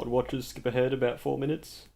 Pod Watchers skip ahead about 4 minutes.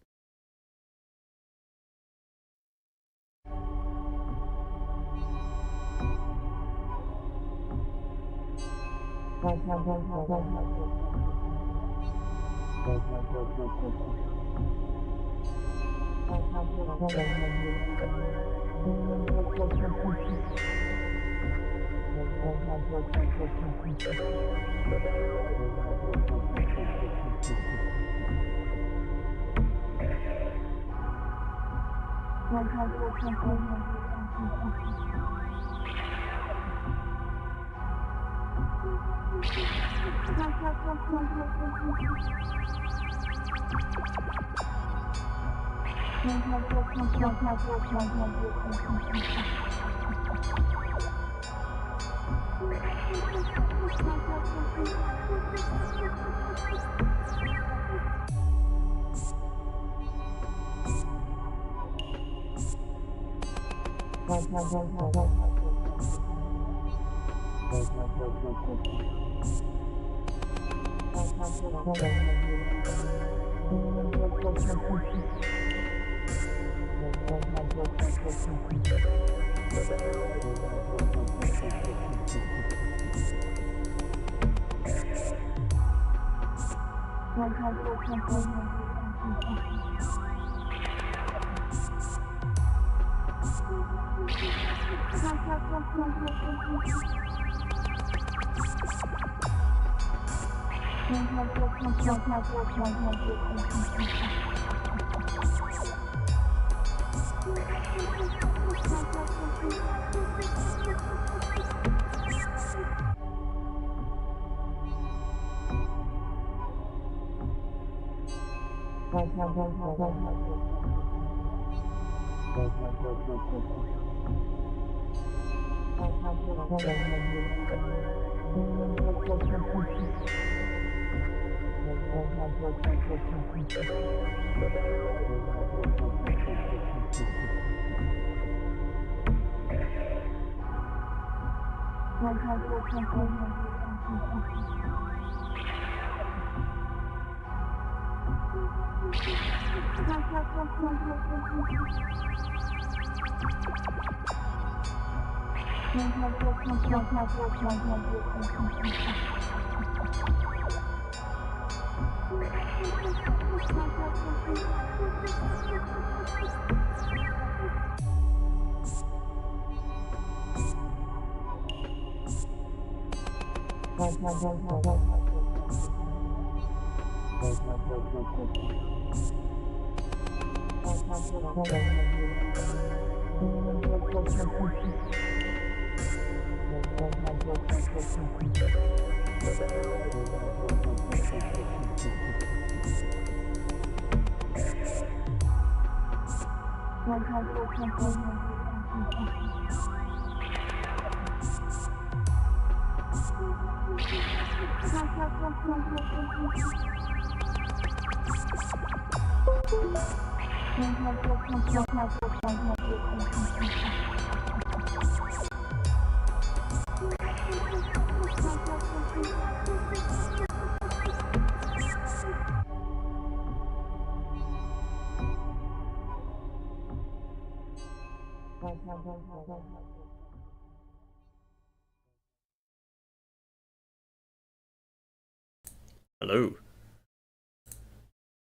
Hello.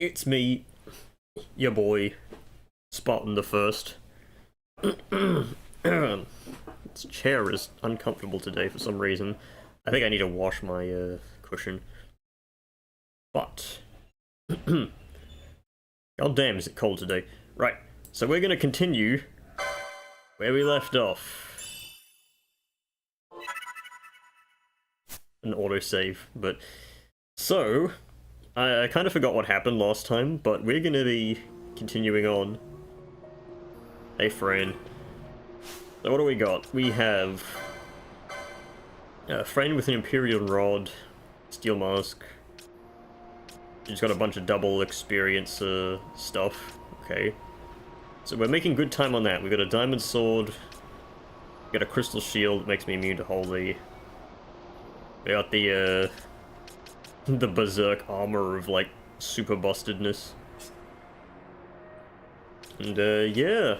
It's me, your boy, Spartan the First. This chair is uncomfortable today for some reason. I think I need to wash my cushion. But god damn, is it cold today. Right, so we're gonna continue where we left off. An autosave, but so I kind of forgot what happened last time, but we're gonna be continuing on. Hey, friend. So what do we got? We have a friend with an Imperial Rod, Steel Mask. She's got a bunch of double experience stuff. Okay. So we're making good time on that. We got a Diamond Sword. We got a Crystal Shield that makes me immune to Holy. We got the Berserk armor of like super bustedness. And yeah.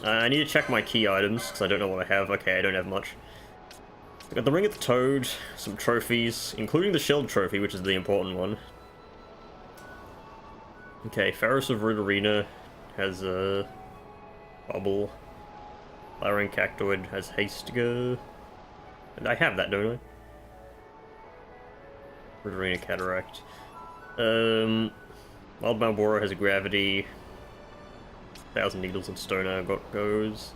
I need to check my key items, because I don't know what I have. Okay, I don't have much. I got the Ring of the Toad, some trophies, including the Shield Trophy, which is the important one. Okay, Pharos of Ruderina has a Bubble. Lyran Cactoid has Haste. I have that, don't I? Ruderina Cataract. Wild Malboro has a Gravity. 1,000 Needles of Stoner goes.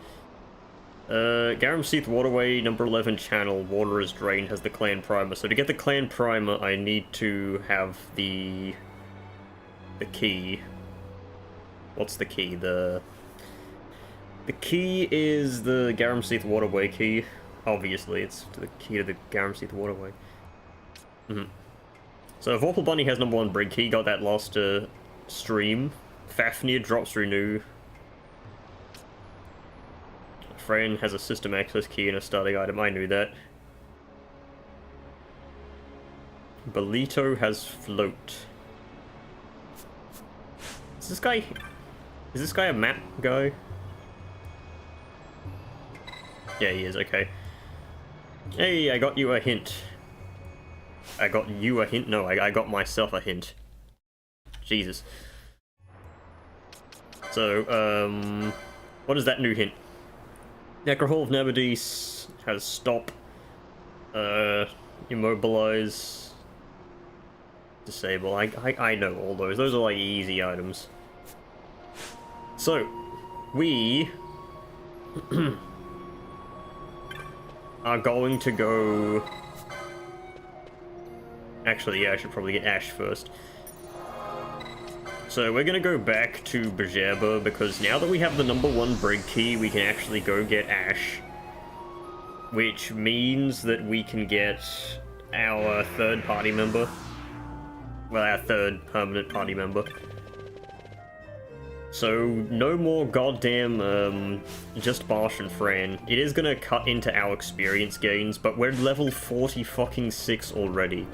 Garum Seath Waterway, number 11 channel, Water is Drained, has the Clan Primer. So to get the Clan Primer, I need to have the key. What's the key? The key is the Garum Seath Waterway key. Obviously, it's the key to the Garum Seath Waterway. So Vorpal Bunny has number 1 Brig Key, got that last stream. Fafnir drops Renew. Fran has a system access key and a starting item, I knew that. Belito has Float. Is this guy a map guy? Yeah, he is, okay. Hey, I got you a hint. I got you a hint? No, I got myself a hint. Jesus. So, what is that new hint? Necrohall of Nabadis has Stop, Immobilize, Disable. I know all those. Those are like easy items. So, we are going to go... Actually, yeah, I should probably get Ash first. So we're gonna go back to Bjerba, because now that we have the number 1 Brig Key, we can actually go get Ash. Which means that we can get our 3rd party member. Well, our 3rd permanent party member. So, no more goddamn, just Barsh and Fran. It is gonna cut into our experience gains, but we're level 46 already.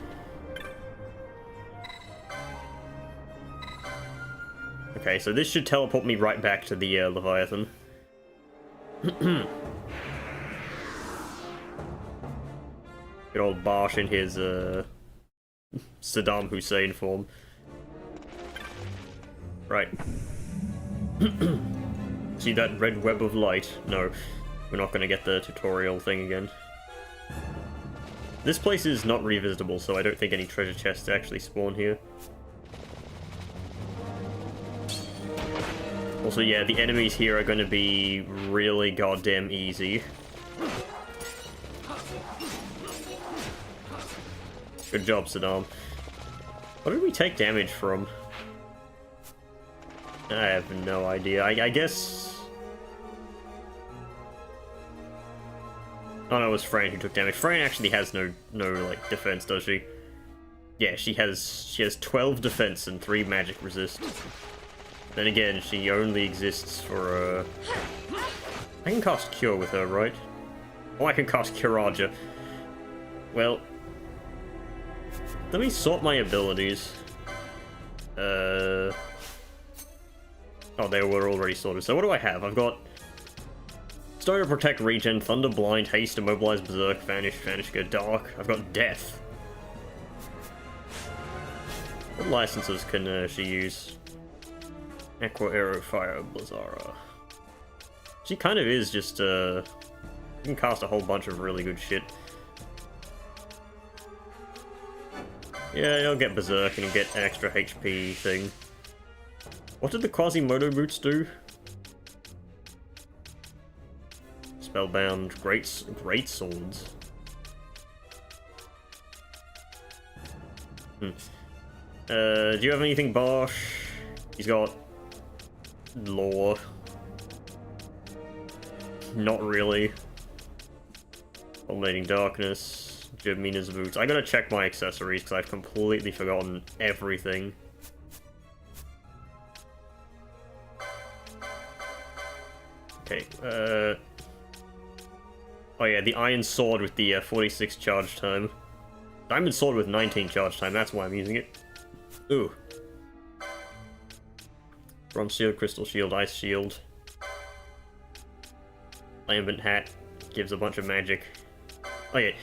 Okay, so this should teleport me right back to the Leviathan. Good old Barsh in his Saddam Hussein form. Right. See that red web of light? No, we're not gonna get the tutorial thing again. This place is not revisitable, so I don't think any treasure chests actually spawn here. Also, yeah, the enemies here are going to be really goddamn easy. Good job, Saddam. What did we take damage from? I have no idea. I guess... Oh no, it was Fran who took damage. Fran actually has no like defense, does she? Yeah, she has 12 defense and 3 magic resist. Then again, she only exists for, I can cast Cure with her, right? Oh, I can cast Curaja. Well... Let me sort my abilities. Oh, they were already sorted. So what do I have? I've got... Stone to Protect, Regen, Thunder, Blind, Haste, Immobilize, Berserk, Vanish, Go Dark. I've got Death. What licenses can she use? Aqua, Aero, Fire, Blizzara. She kind of is just, you can cast a whole bunch of really good shit. Yeah, you'll get Berserk and you'll get an extra HP thing. What did the Quasimodo boots do? Spellbound, great swords. Do you have anything, Barsh? He's got lore. Not really. Culminating Darkness, Jamina's boots. I gotta check my accessories because I've completely forgotten everything. Okay, oh yeah, the Iron Sword with the 46 charge time. Diamond sword with 19 charge time, that's why I'm using it. Ooh. Bronze shield, crystal shield, ice shield. Lambent hat gives a bunch of magic. Okay.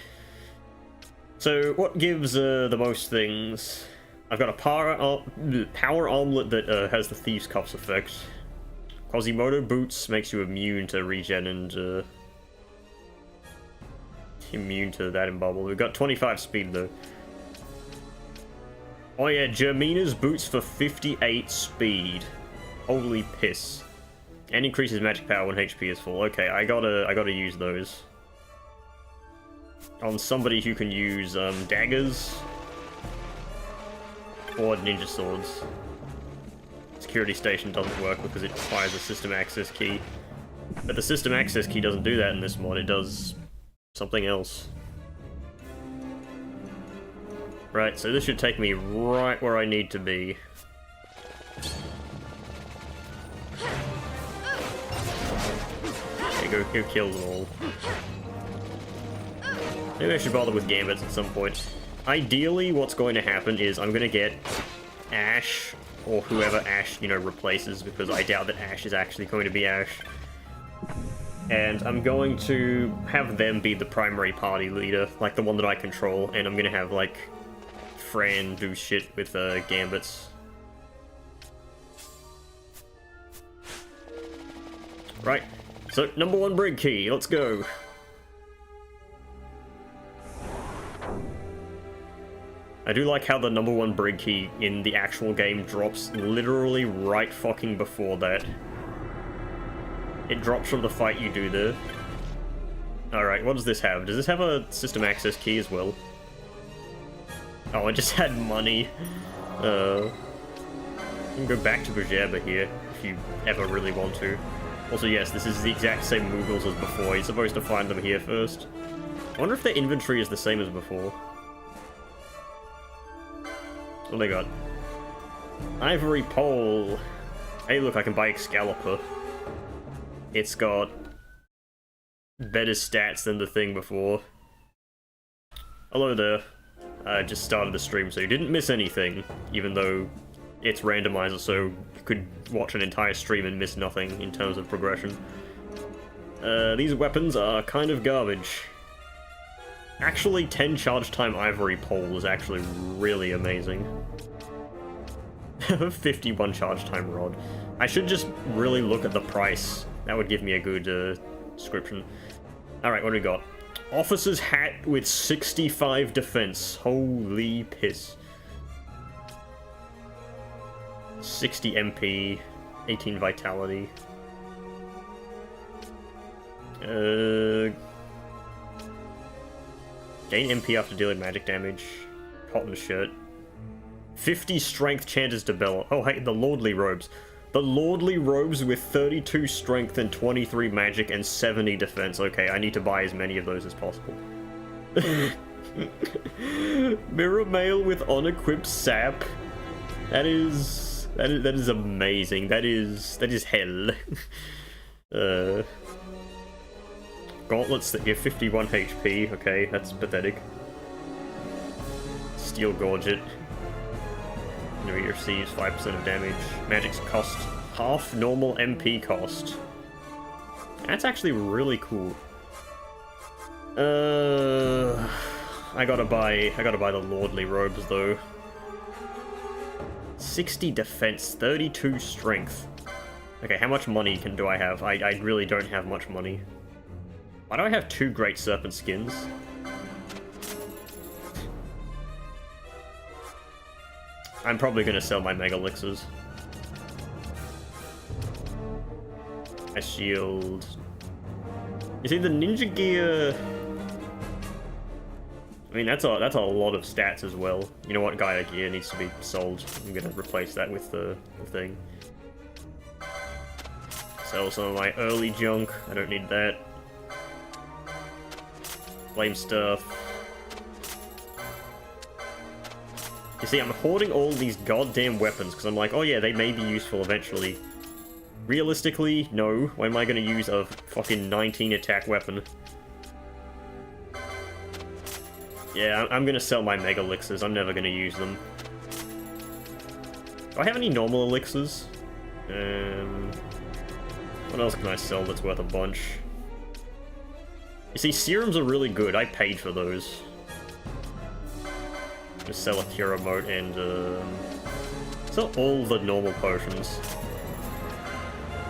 So, what gives the most things? I've got a power armlet that has the Thieves' Cuffs effect. Quasimodo boots makes you immune to regen and immune to that in bubble. We've got 25 speed though. Oh yeah, Germina's boots for 58 speed. Holy piss. And increases magic power when HP is full. Okay, I gotta use those. On somebody who can use daggers or ninja swords. Security station doesn't work because it requires a system access key. But the system access key doesn't do that in this mod, it does something else. Right, so this should take me right where I need to be. Okay, go kill them all. Maybe I should bother with gambits at some point. Ideally, what's going to happen is I'm going to get Ash, or whoever Ash, you know, replaces, because I doubt that Ash is actually going to be Ash. And I'm going to have them be the primary party leader, like the one that I control, and I'm going to have, like, Fran do shit with gambits. Right, so number 1 brig key, let's go. I do like how the number 1 brig key in the actual game drops literally right fucking before that. It drops from the fight you do there. Alright, what does this have? Does this have a system access key as well? Oh, I just had money. You can go back to Bujaba here, if you ever really want to. Also, yes, this is the exact same Moogles as before. You're supposed to find them here first. I wonder if their inventory is the same as before. What do they got? Ivory pole. Hey, look, I can buy Excalibur. It's got better stats than the thing before. Hello there. I just started the stream, so you didn't miss anything, even though it's randomizer, so you could watch an entire stream and miss nothing in terms of progression. These weapons are kind of garbage. Actually, 10 charge time ivory pole is actually really amazing. 51 charge time rod. I should just really look at the price. That would give me a good description. Alright, what do we got? Officer's hat with 65 defense. Holy piss. 60 MP, 18 vitality. Gain MP after dealing magic damage. Cotton shirt. 50 strength chances to Bella. Oh, hey, the Lordly robes. The Lordly robes with 32 strength and 23 magic and 70 defense. Okay, I need to buy as many of those as possible. Mirror mail with unequipped sap. That is amazing. That is hell. Gauntlets that give 51 HP. Okay, that's pathetic. Steel Gorget. Enemy receives 5% of damage. Magic's cost half normal MP cost. That's actually really cool. I gotta buy the Lordly robes though. 60 defense, 32 strength. Okay, how much money do I have? I really don't have much money. Why do I have 2 Great Serpent skins? I'm probably gonna sell my Mega Elixirs. A shield. You see, the ninja gear... I mean, that's a lot of stats as well. You know what, Gaia gear needs to be sold. I'm gonna replace that with the thing. Sell some of my early junk. I don't need that. Flame stuff. You see, I'm hoarding all these goddamn weapons because I'm like, oh yeah, they may be useful eventually. Realistically, no. When am I going to use a fucking 19 attack weapon? Yeah, I'm gonna sell my Mega Elixirs. I'm never gonna use them. Do I have any normal elixirs? What else can I sell that's worth a bunch? You see, serums are really good. I paid for those. Just sell a Cure Emote and sell all the normal potions.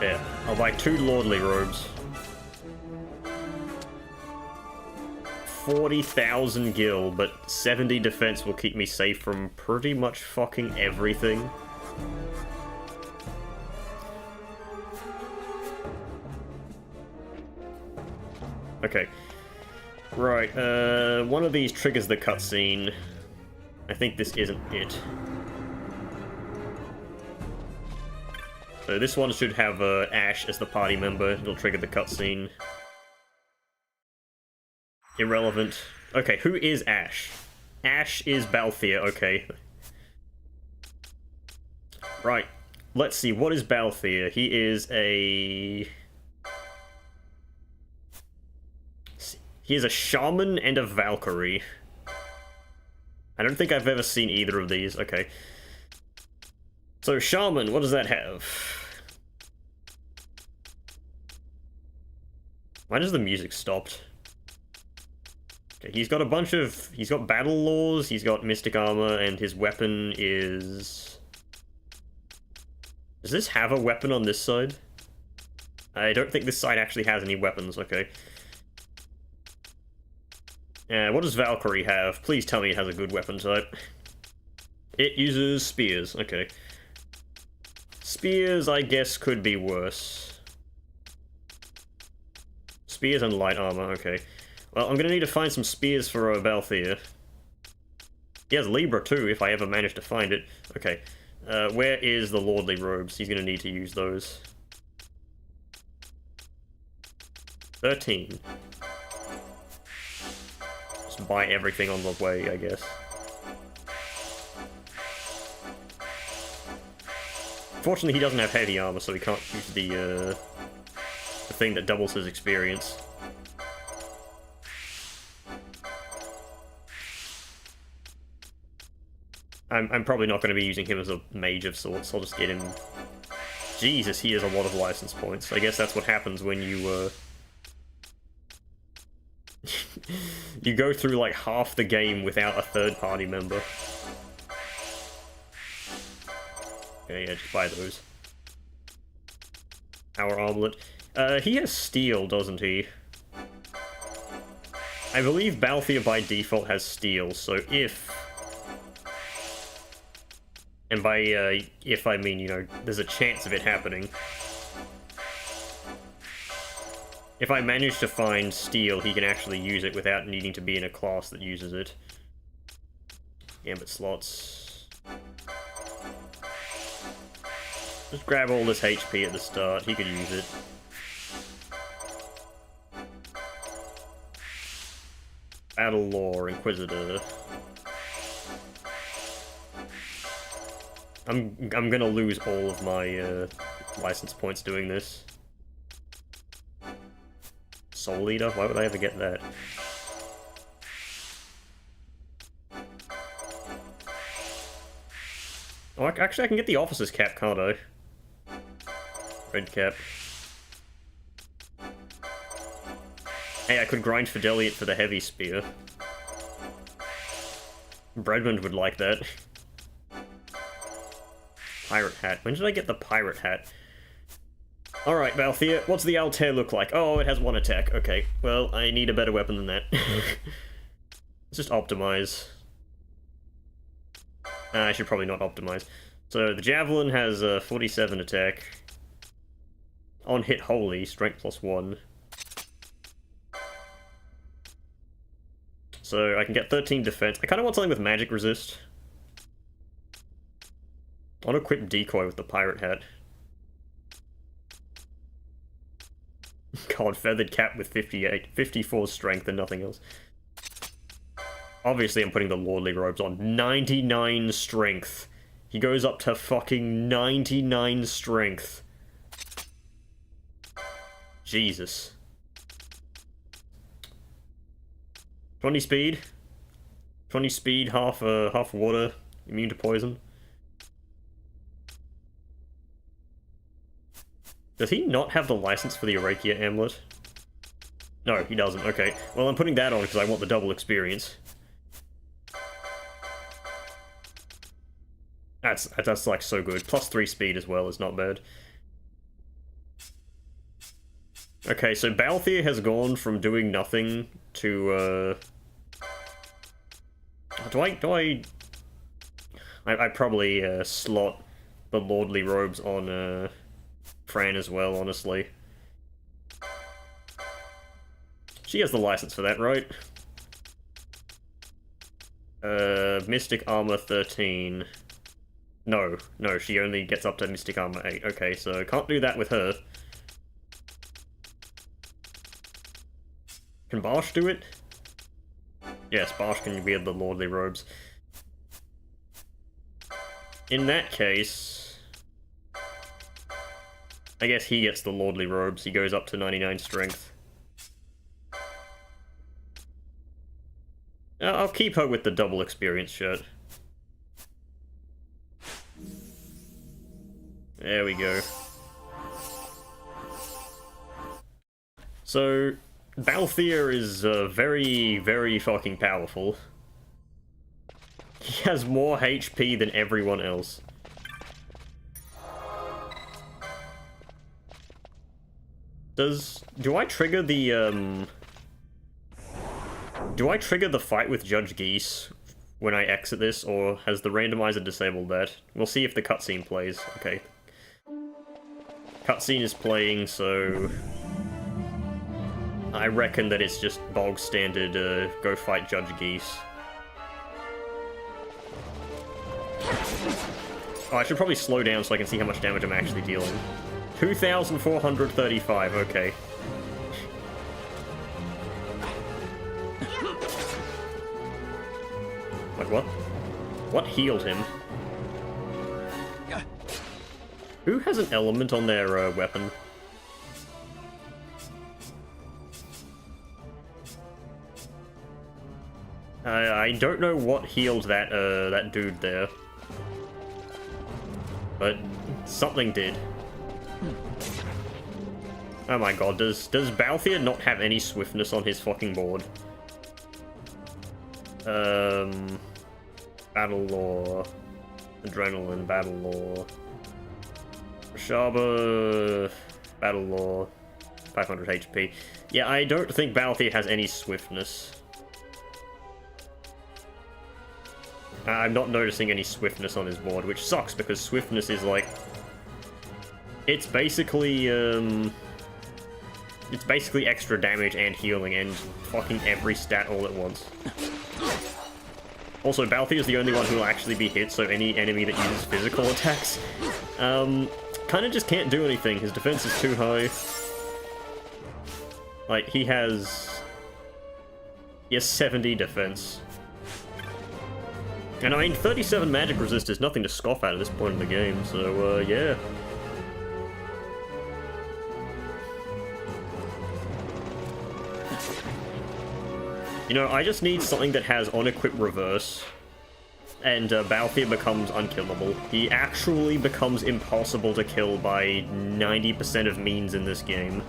Yeah, I'll buy 2 Lordly Robes. 40,000 gil, but 70 defense will keep me safe from pretty much fucking everything. Okay. Right, one of these triggers the cutscene. I think this isn't it. So this one should have Ash as the party member. It'll trigger the cutscene. Irrelevant. Okay, who is Ash? Ash is Balthier, okay. Right, let's see, what is Balthier? He is a... He is a shaman and a Valkyrie. I don't think I've ever seen either of these, okay. So, shaman, what does that have? Why does the music stopped? Okay, he's got a bunch of... He's got battle laws, he's got mystic armor, and his weapon is... Does this have a weapon on this side? I don't think this side actually has any weapons, okay. What does Valkyrie have? Please tell me it has a good weapon type. It uses spears, okay. Spears, I guess, could be worse. Spears and light armor, okay. Well, I'm gonna need to find some spears for Balthier. He has Libra too, if I ever manage to find it. Okay, where is the Lordly Robes? He's gonna need to use those. 13. Just buy everything on the way, I guess. Fortunately, he doesn't have heavy armor, so he can't use the thing that doubles his experience. I'm probably not going to be using him as a mage of sorts. I'll just get him... Jesus, he has a lot of license points. I guess that's what happens when you, you go through, like, half the game without a third-party member. Okay, yeah, just buy those. Our armlet. He has steel, doesn't he? I believe Balthier by default has steel, so if... And by if I mean, you know, there's a chance of it happening. If I manage to find steel, he can actually use it without needing to be in a class that uses it. Gambit slots. Just grab all this HP at the start, he could use it. Battle Lore, Inquisitor. I'm gonna lose all of my license points doing this. Soul Eater? Why would I ever get that? Oh, actually I can get the officer's cap, can't I? Red cap. Hey, I could grind Fideliate for the heavy spear. Breadmond would like that. Pirate hat. When did I get the pirate hat? Alright, Balthier, what's the Altair look like? Oh, it has 1 attack. Okay, well, I need a better weapon than that. Let's just optimize. I should probably not optimize. So, the Javelin has 47 attack. On hit holy, strength +1. So, I can get 13 defense. I kind of want something with magic resist. I want to equip Decoy with the pirate hat. God, feathered cap with 54 strength and nothing else. Obviously I'm putting the Lordly Robes on. 99 strength. He goes up to fucking 99 strength. Jesus. 20 speed. 20 speed, half water, immune to poison. Does he not have the license for the Arakia amulet? No, he doesn't. Okay. Well, I'm putting that on because I want the double experience. That's like so good. Plus 3 speed as well is not bad. Okay, so Balthier has gone from doing nothing to I probably slot the Lordly Robes on Fran as well, honestly. She has the license for that, right? Mystic Armor 13. No, she only gets up to Mystic Armor 8. Okay, so can't do that with her. Can Barsh do it? Yes, Barsh can wield the Lordly Robes. In that case, I guess he gets the Lordly Robes. He goes up to 99 strength. I'll keep her with the double experience shirt. There we go. So, Balthier is very, very fucking powerful. He has more HP than everyone else. Do I trigger the, do I trigger the fight with Judge Geese when I exit this, or has the randomizer disabled that? We'll see if the cutscene plays. Okay. Cutscene is playing, so I reckon that it's just bog standard, go fight Judge Geese. Oh, I should probably slow down so I can see how much damage I'm actually dealing. 2,435, okay. Wait, what? What healed him? Who has an element on their weapon? I don't know what healed that that dude there, but something did. Oh my god, does Balthier not have any swiftness on his fucking board? Battle Lore, Adrenaline, Battle Lore, Shaba, Battle Lore, 500 HP. Yeah, I don't think Balthier has any swiftness. I'm not noticing any swiftness on his board, which sucks because swiftness is like, it's basically extra damage and healing and fucking every stat all at once. Also, Balthier is the only one who will actually be hit, so any enemy that uses physical attacks, kind of just can't do anything. His defense is too high. Like, he has 70 defense. And I mean, 37 magic resist is nothing to scoff at this point in the game, so, yeah. You know, I just need something that has on-equip reverse, and Balthier becomes unkillable. He actually becomes impossible to kill by 90% of means in this game.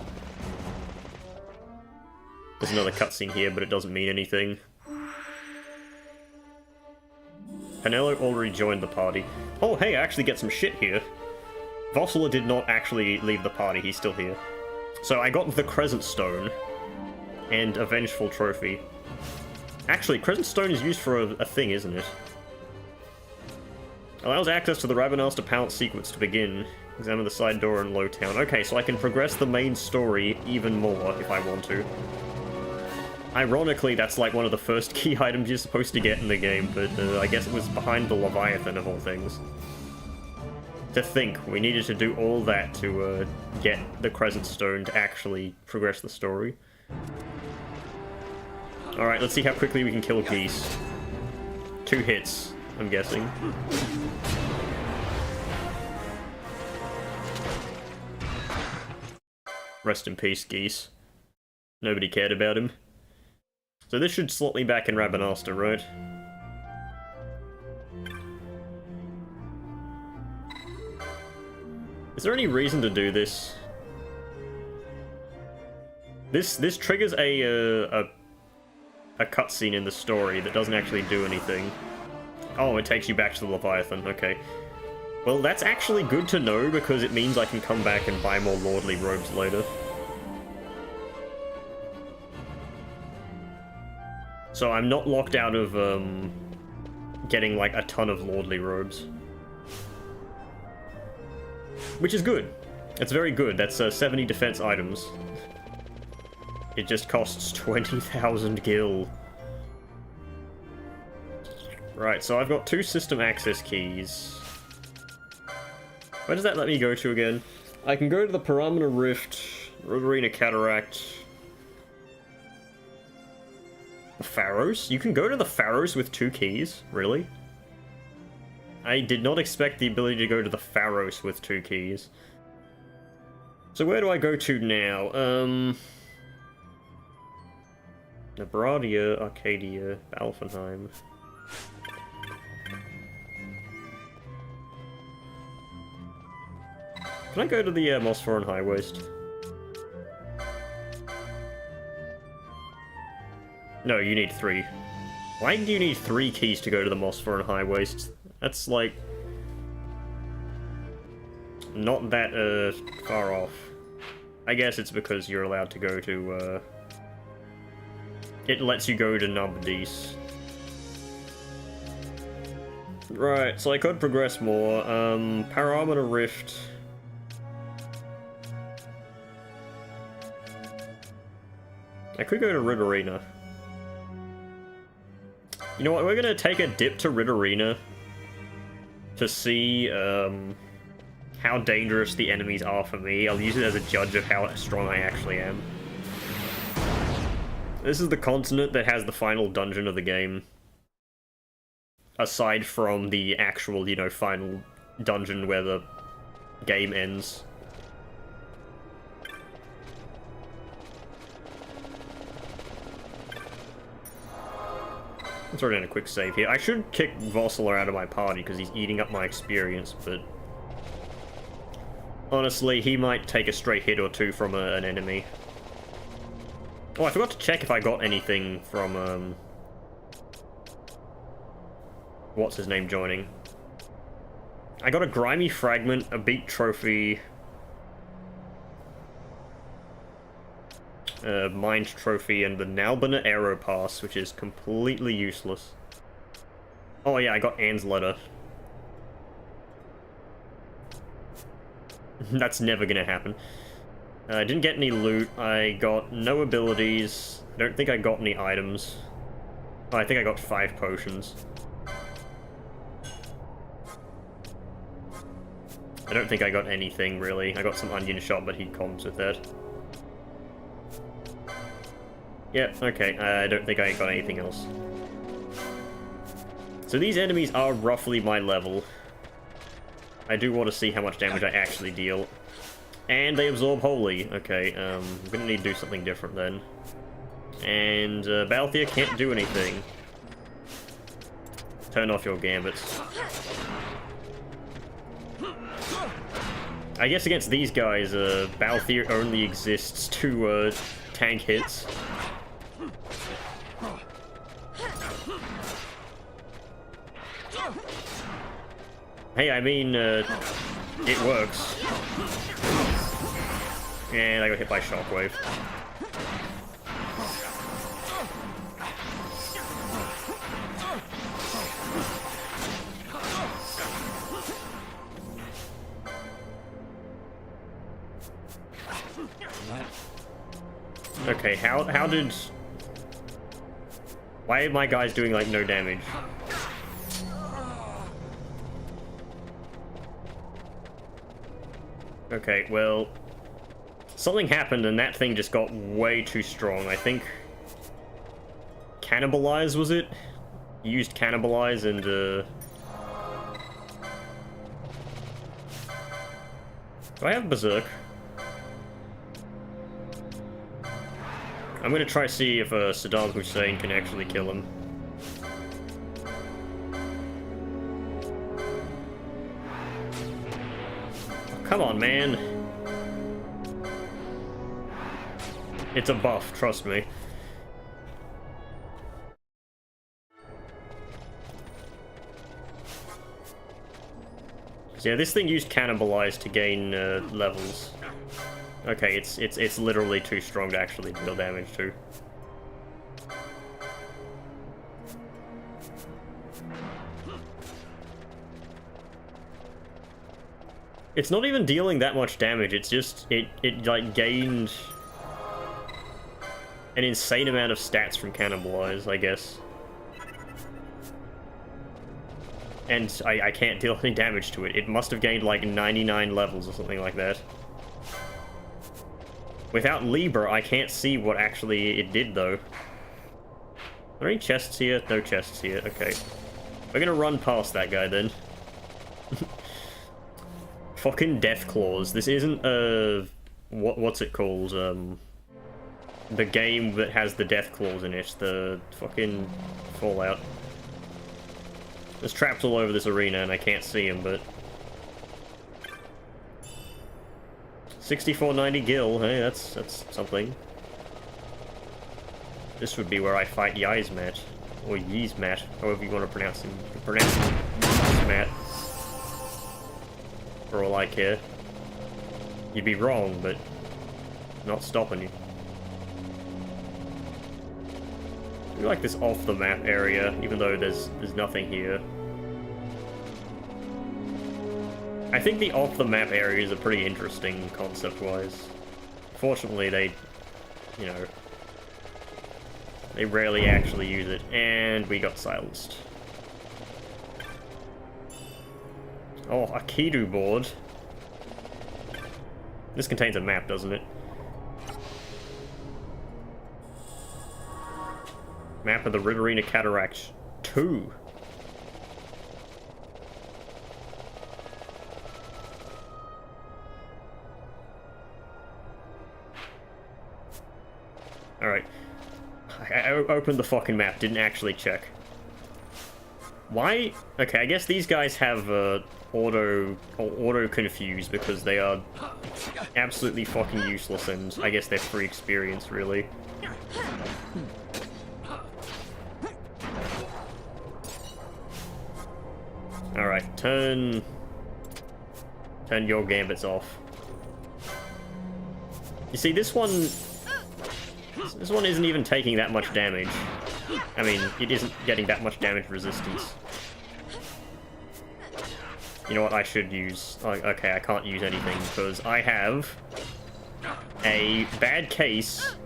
There's another cutscene here, but it doesn't mean anything. Penelo already joined the party. Oh, hey, I actually get some shit here. Vossler did not actually leave the party, he's still here. So I got the Crescent Stone and a Vengeful Trophy. Actually, Crescent Stone is used for a thing, isn't it? Allows access to the Ravenasta Palace sequence to begin. Examine the side door in Lowtown. Okay, so I can progress the main story even more if I want to. Ironically, that's like one of the first key items you're supposed to get in the game, but I guess it was behind the Leviathan of all things. To think, we needed to do all that to get the Crescent Stone to actually progress the story. Alright, let's see how quickly we can kill Geese. 2 hits, I'm guessing. Rest in peace, Geese. Nobody cared about him. So this should slot me back in Rabanasta, right? Is there any reason to do this? This triggers a cutscene in the story that doesn't actually do anything. Oh, it takes you back to the Leviathan, okay. Well, that's actually good to know, because it means I can come back and buy more lordly robes later. So I'm not locked out of, getting, like, a ton of lordly robes. Which is good. It's very good. That's 70 defense items. It just costs 20,000 gil. Right, so I've got 2 system access keys. Where does that let me go to again? I can go to the Parameter Rift, Riverina Cataract... The Pharos? You can go to the Pharos with 2 keys? Really? I did not expect the ability to go to the Pharos with 2 keys. So where do I go to now? Nebradia, Arcadia, Alfenheim. Can I go to the Mosforan High Waste? No, you need 3. Why do you need 3 keys to go to the Mosforan High Waste? That's like... not that far off. I guess it's because you're allowed to go to it lets you go to Nabdis. Right, so I could progress more. Parameter Rift. I could go to Riverina. You know what, we're gonna take a dip to Riverina to see how dangerous the enemies are for me. I'll use it as a judge of how strong I actually am. This is the continent that has the final dungeon of the game. Aside from the actual, you know, final dungeon where the game ends. Let's throw down a quick save here. I should kick Vossler out of my party because he's eating up my experience, but... honestly, he might take a stray hit or 2 from an enemy. Oh, I forgot to check if I got anything from, what's his name joining? I got a Grimy Fragment, a Beat Trophy... Mind Trophy, and the Nalbina Aero Pass, which is completely useless. Oh yeah, I got Anne's Letter. That's never gonna happen. I didn't get any loot, I got no abilities, I don't think I got any items. Oh, I think I got 5 potions. I don't think I got anything, really. I got some onion shot, but he comes with that. Yep, okay, I don't think I got anything else. So these enemies are roughly my level. I do want to see how much damage I actually deal. And they absorb wholly. Okay, I'm gonna need to do something different then. And Balthier can't do anything. Turn off your gambits. I guess against these guys, Balthier only exists to tank hits. Hey, I mean, it works. And I got hit by Shockwave. Okay, how did... why are my guys doing, like, no damage? Okay, well... something happened and that thing just got way too strong. I think... Cannibalize, was it? He used Cannibalize and, do I have Berserk? I'm gonna try to see if Saddam Hussein can actually kill him. Come on, man. It's a buff, trust me. So yeah, this thing used Cannibalize to gain levels. Okay, it's literally too strong to actually deal damage to. It's not even dealing that much damage, it's just, it like gained an insane amount of stats from Cannibalize, I guess. And I can't deal any damage to it. It must have gained like 99 levels or something like that. Without Libra, I can't see what actually it did, though. Are there any chests here? No chests here, okay. We're gonna run past that guy, then. Fucking Death Claws. This isn't, what's it called? The game that has the Death Claws in it. The fucking Fallout. There's traps all over this arena, and I can't see them, but... 6490 gil, hey, that's something. This would be where I fight Yizmat. Or Yizmat, however you want to pronounce him. You can pronounce him Yizmat. For all I care. You'd be wrong, but not stopping you. I like this off-the-map area, even though there's nothing here. I think the off-the-map areas are pretty interesting, concept-wise. Fortunately, they, you know, they rarely actually use it, and we got silenced. Oh, a Kidu board. This contains a map, doesn't it? Map of the Riverina Cataracts 2. Alright. I opened the fucking map, didn't actually check. Why? Okay, I guess these guys have auto confuse because they are absolutely fucking useless, and I guess they're free experience, really. Alright, turn your gambits off. You see, this one isn't even taking that much damage. I mean, it isn't getting that much damage resistance. You know what, I should use... Okay, I can't use anything because I have a bad case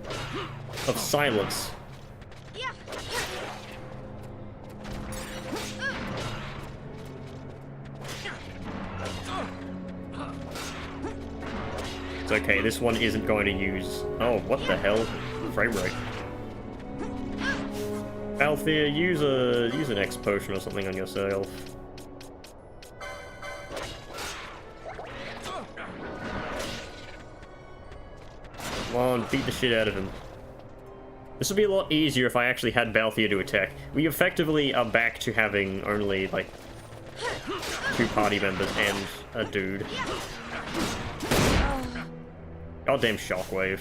of silence. It's okay, this one isn't going to use... Oh, what the hell? Frame rate. Althea, use an X potion or something on yourself. Come on, beat the shit out of him. This would be a lot easier if I actually had Balthier to attack. We effectively are back to having only, like, 2 party members and a dude. Goddamn shockwave.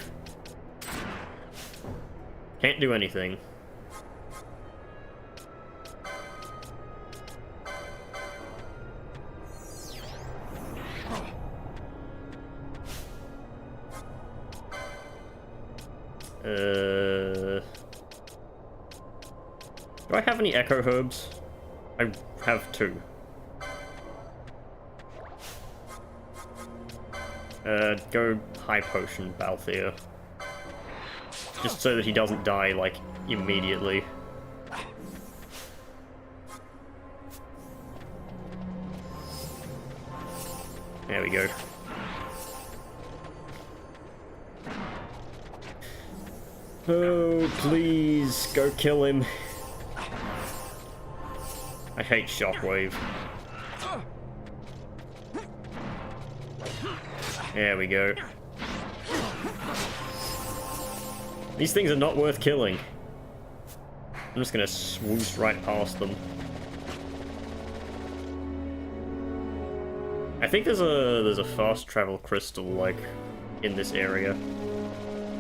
Can't do anything. Do I have any echo herbs? I have 2. Go high potion, Balthier. Just so that he doesn't die, like, immediately. There we go. Oh, please, go kill him. I hate Shockwave. There we go. These things are not worth killing. I'm just gonna swoosh right past them. I think there's a fast travel crystal, like, in this area.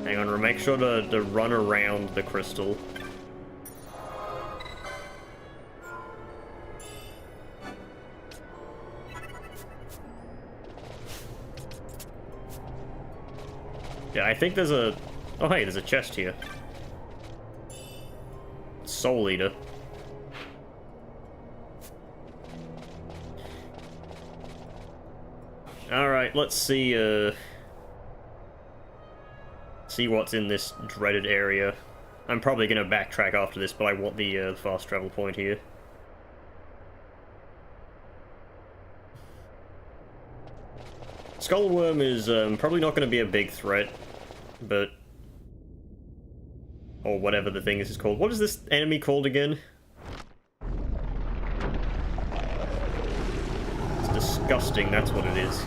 Hang on, make sure to run around the crystal. Yeah, I think there's a... Oh, hey, there's a chest here. Soul Eater. Alright, let's see, see what's in this dreaded area. I'm probably gonna backtrack after this, but I want the fast travel point here. Skullworm is probably not gonna be a big threat, but... Or whatever the thing is called. What is this enemy called again? It's disgusting, that's what it is.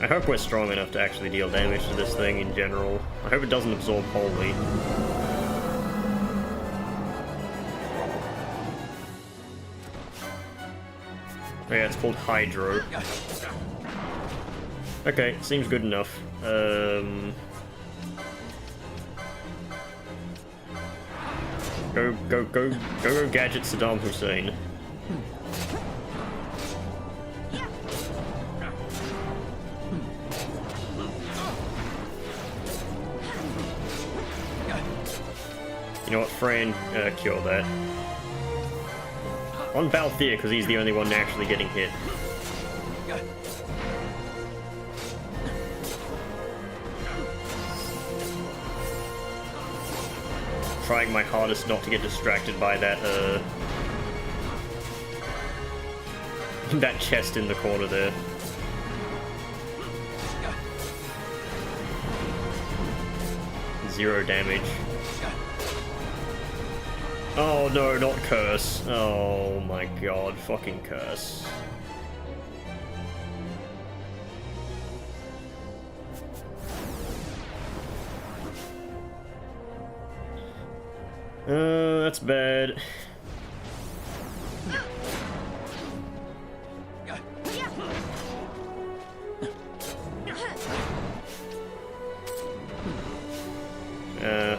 I hope we're strong enough to actually deal damage to this thing in general. I hope it doesn't absorb wholly. Oh yeah, it's called Hydro. Okay, seems good enough. Go, Gadget Saddam Hussein. You know what, Fran, cure that. On Balthier, because he's the only one actually getting hit. Trying my hardest not to get distracted by that, that chest in the corner there. Zero damage. Oh no, not curse. Oh my god, fucking curse. That's bad.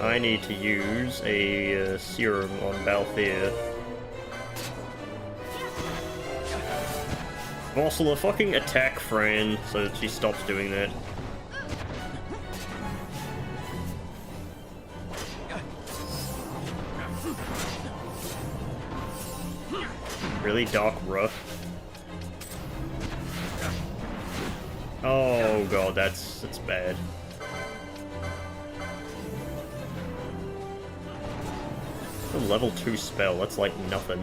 I need to use a serum on Balthier. Vossler, fucking attack Fran so that she stops doing that. Really dark rough. Oh god, that's bad. A level 2 spell, that's like nothing.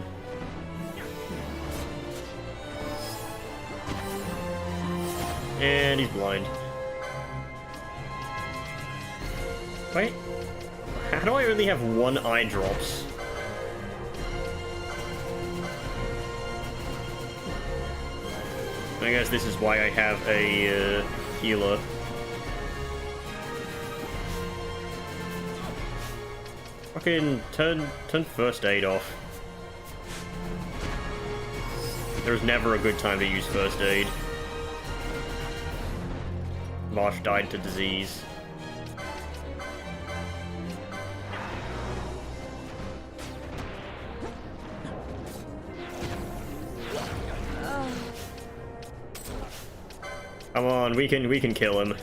And he's blind. Wait, how do I only have 1 eye drops? I guess this is why I have a healer. Fucking turn first aid off. There's never a good time to use first aid. Marsh died to disease. Come on, we can kill him.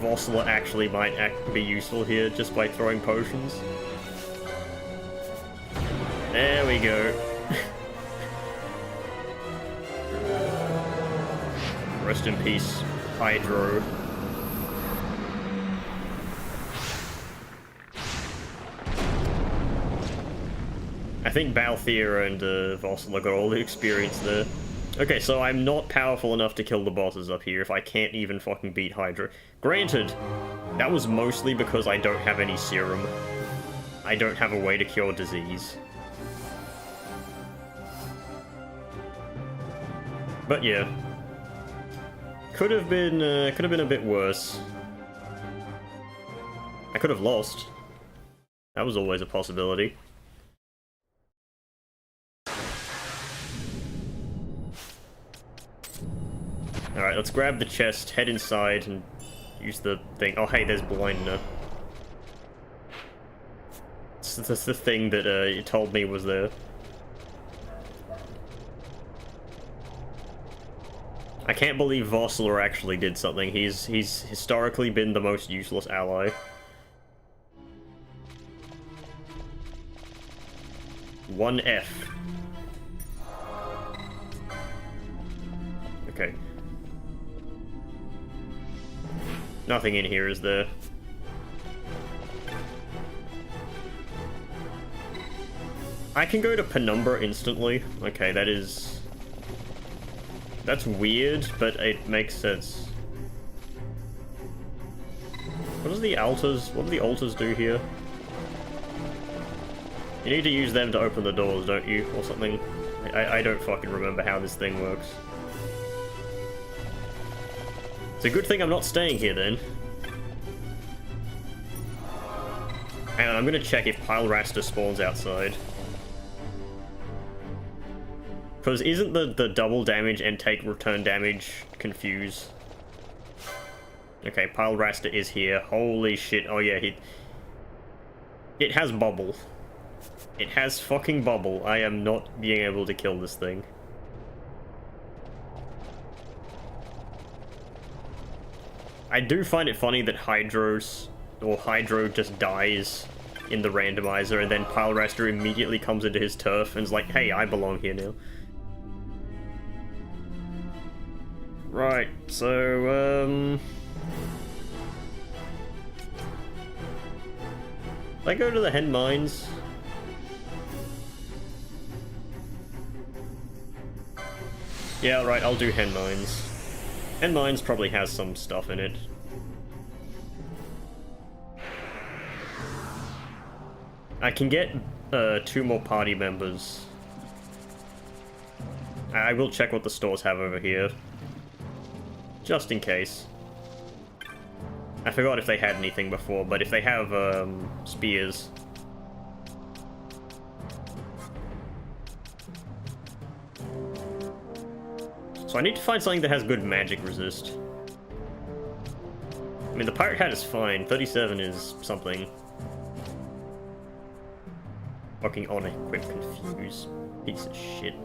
Vossler actually might be useful here just by throwing potions. There we go. Rest in peace, Hydro. I think Balthier and Vossler got all the experience there. Okay, so I'm not powerful enough to kill the bosses up here if I can't even fucking beat Hydra. Granted, that was mostly because I don't have any serum. I don't have a way to cure disease. But yeah. Could have been a bit worse. I could have lost. That was always a possibility. Alright, let's grab the chest, head inside, and use the thing. Oh hey, there's Blinder. That's the thing that you told me was there. I can't believe Vossler actually did something. He's historically been the most useless ally. One F. Okay. Nothing in here, is there? I can go to Penumbra instantly. Okay, that's weird, but it makes sense. What do the altars do here? You need to use them to open the doors, don't you? Or something? I don't fucking remember how this thing works. It's a good thing I'm not staying here then. Hang on, I'm gonna check if Pylraster spawns outside. Because isn't the double damage and take return damage confuse? Okay, Pylraster is here. Holy shit. Oh yeah, it has bubble. It has fucking bubble. I am not being able to kill this thing. I do find it funny that Hydro just dies in the randomizer, and then Pylraster immediately comes into his turf and is like, hey, I belong here now. Right, so, I go to the Hen Mines. Yeah, right, I'll do Hen Mines. Hen Mines probably has some stuff in it. I can get 2 more party members. I will check what the stores have over here. Just in case. I forgot if they had anything before, but if they have spears. So I need to find something that has good magic resist. I mean, the pirate hat is fine. 37 is something. Fucking on equip confuse. Piece of shit.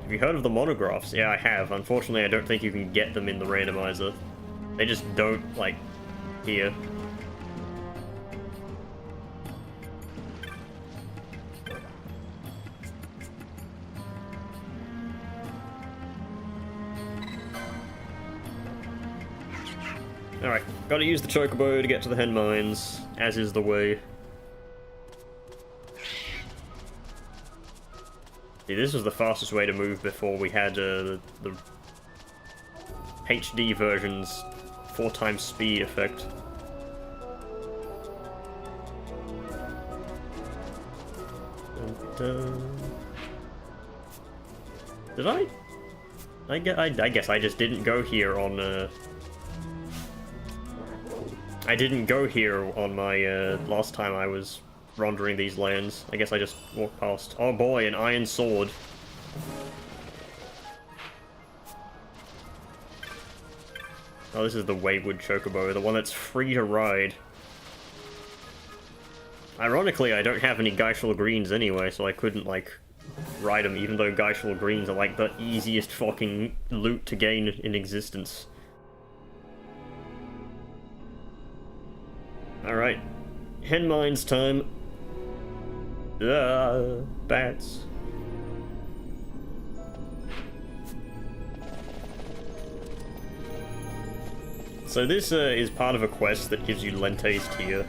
Have you heard of the monographs? Yeah, I have. Unfortunately, I don't think you can get them in the randomizer. They just don't, like, here. Alright, gotta use the chocobo to get to the Hen Mines, as is the way. See, this was the fastest way to move before we had the HD version's 4 times speed effect. Did I? I guess I just didn't go here on I didn't go here on my last time I was wandering these lands. I guess I just walked past. Oh boy, an iron sword. Oh, this is the Wayward Chocobo, the one that's free to ride. Ironically, I don't have any Geishal Greens anyway, so I couldn't, like, ride them, even though Geishal Greens are, like, the easiest fucking loot to gain in existence. Alright. Hen Mines time. Bats. So this is part of a quest that gives you Lente's Tear.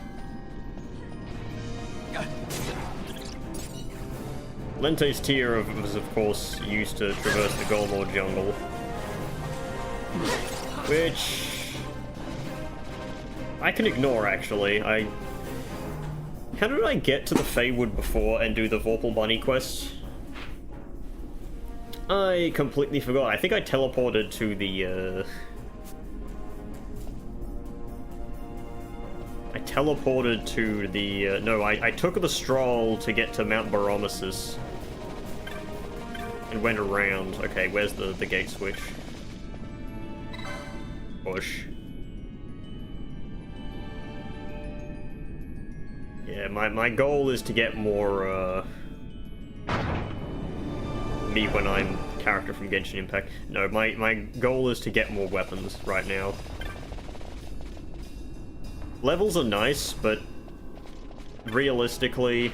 Lente's Tear was of course used to traverse the Golmore jungle. Which I can ignore, actually. How did I get to the Feywood before and do the Vorpal Bunny quest? I completely forgot. I think I teleported to the, I teleported to the, no, I took the stroll to get to Mount Baromesis. And went around. Okay, where's the gate switch? Push. Yeah, my goal is to get more, me when I'm character from Genshin Impact. No, my goal is to get more weapons right now. Levels are nice, but realistically,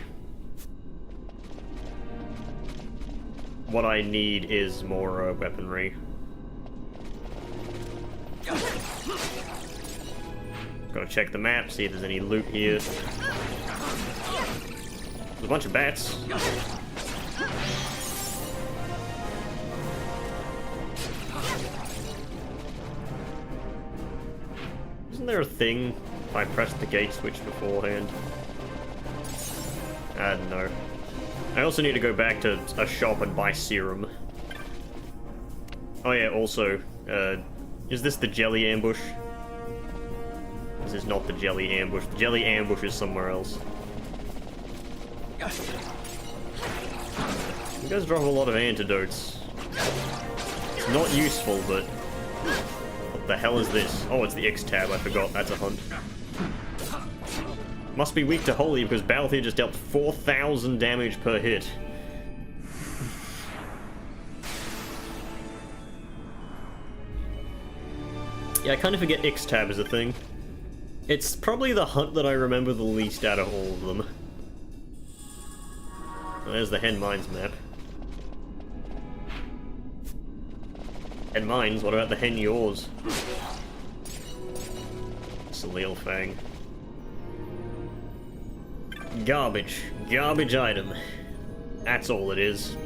what I need is more weaponry. Gotta check the map, see if there's any loot here. There's a bunch of bats. Isn't there a thing if I pressed the gate switch beforehand? I don't know. I also need to go back to a shop and buy serum. Oh yeah, also, is this the jelly ambush? This is not the jelly ambush. The jelly ambush is somewhere else. You guys drop a lot of antidotes. It's not useful, but... What the hell is this? Oh, it's the X tab, I forgot. That's a hunt. Must be weak to Holy because Balthier just dealt 4,000 damage per hit. Yeah, I kind of forget X-Tab is a thing. It's probably the hunt that I remember the least out of all of them. Oh, there's the Hen Mines map. Hen Mines? What about the Hen Yours? Salil Fang. Garbage. Garbage item. That's all it is.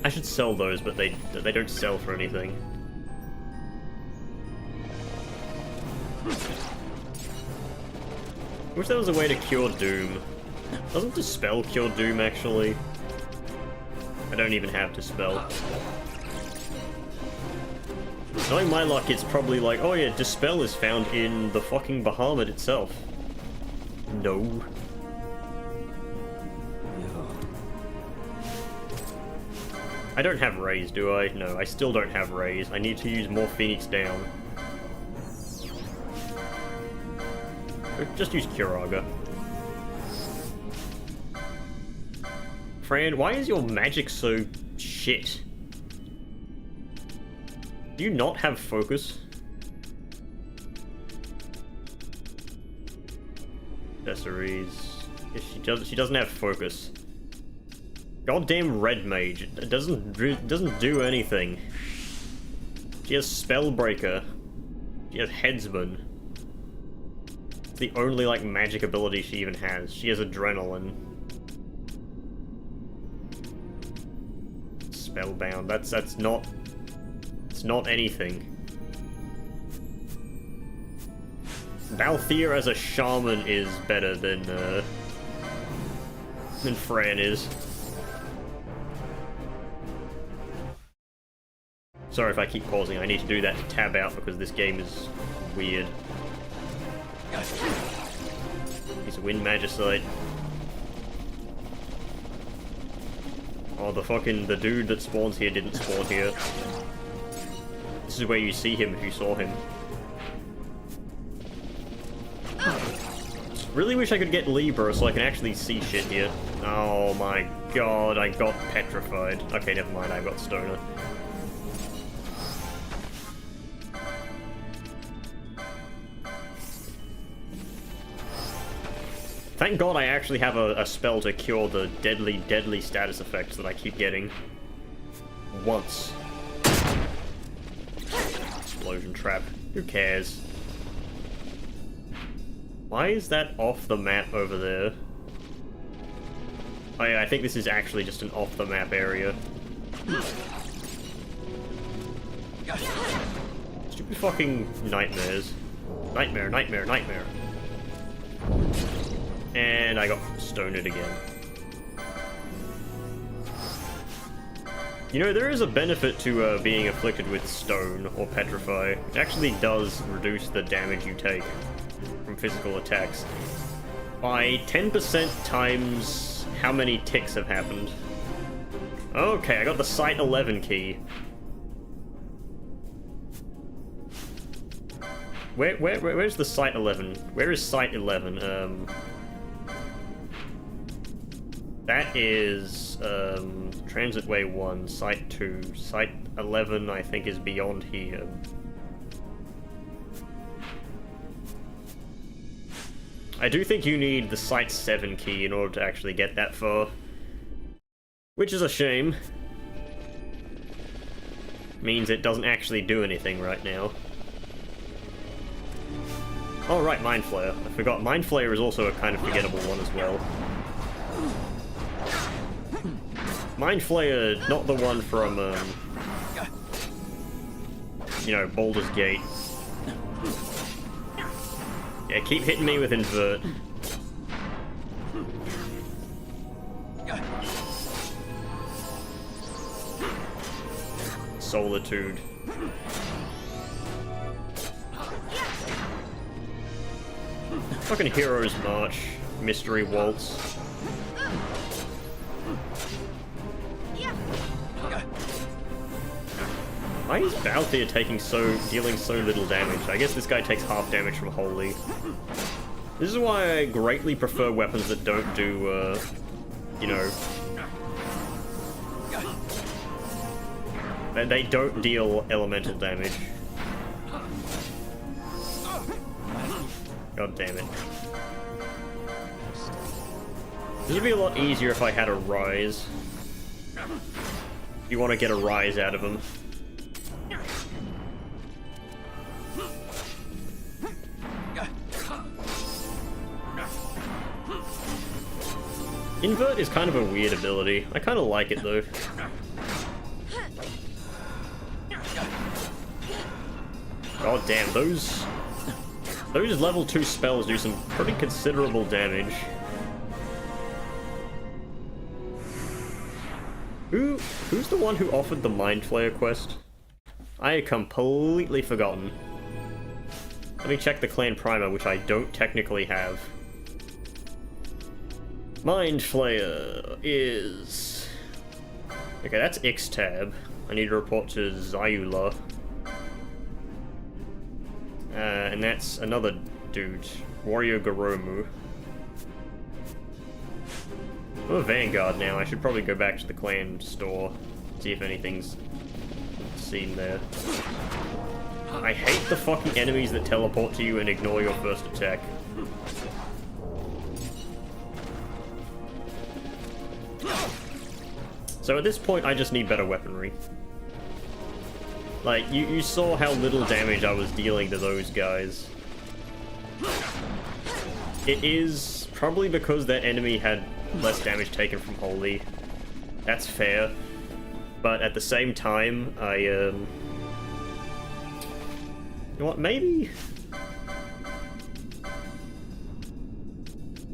I should sell those, but they don't sell for anything. I wish there was a way to cure Doom. Doesn't Dispel cure Doom, actually? I don't even have Dispel. Knowing my luck, it's probably like, oh yeah, Dispel is found in the fucking Bahamut itself. No. I don't have Raise, do I? No, I still don't have Raise. I need to use more Phoenix Down. Just use Curaga. Fran, why is your magic so shit? Do you not have focus? Accessories. She doesn't have focus. Goddamn red mage. It doesn't do anything. She has Spellbreaker. She has Headsman. It's the only, like, magic ability she even has. She has Adrenaline. Spellbound. That's not... It's not anything. Balthier as a shaman is better than Fran is. Sorry if I keep pausing, I need to do that to tab out because this game is weird. He's a Wind Magicite. Oh, the dude that spawns here didn't spawn here. This is where you see him if you saw him. Really wish I could get Libra so I can actually see shit here. Oh my god, I got petrified. Okay, never mind, I got Stoner. Thank god I actually have a spell to cure the deadly status effects that I keep getting. Once. Explosion trap. Who cares? Why is that off the map over there? Oh yeah, I think this is actually just an off the map area. Stupid fucking nightmares. Nightmare, nightmare, nightmare. And I got stoned again. You know, there is a benefit to being afflicted with stone or petrify. It actually does reduce the damage you take from physical attacks by 10% times how many ticks have happened. Okay, I got the Site 11 key. Where's the Site 11? Where is Site 11? That is, Transit Way 1, Site 2. Site 11, I think, is beyond here. I do think you need the Site 7 key in order to actually get that far. Which is a shame. Means it doesn't actually do anything right now. Oh right, Mind Flayer. I forgot, Mind Flayer is also a kind of forgettable one as well. Mind Flayer, not the one from, you know, Baldur's Gate. Yeah, keep hitting me with Invert. Solitude. Fucking Hero's March. Mystery Waltz. Why is Balthier dealing so little damage? I guess this guy takes half damage from Holy. This is why I greatly prefer weapons that don't do, you know... They don't deal elemental damage. God damn it. This would be a lot easier if I had a Rise. You want to get a Rise out of him. Invert is kind of a weird ability. I kind of like it though. God damn, those level 2 spells do some pretty considerable damage. Who's the one who offered the Mind Flayer quest? I had completely forgotten. Let me check the clan primer, which I don't technically have. Mind Flayer is... Okay, that's X-Tab. I need to report to Zayula. And that's another dude, Warrior Goromu. I'm a Vanguard now. I should probably go back to the clan store, see if anything's seen there. I hate the fucking enemies that teleport to you and ignore your first attack. So at this point, I just need better weaponry. Like, you saw how little damage I was dealing to those guys. It is probably because that enemy had less damage taken from Holy. That's fair. But at the same time, you know what, maybe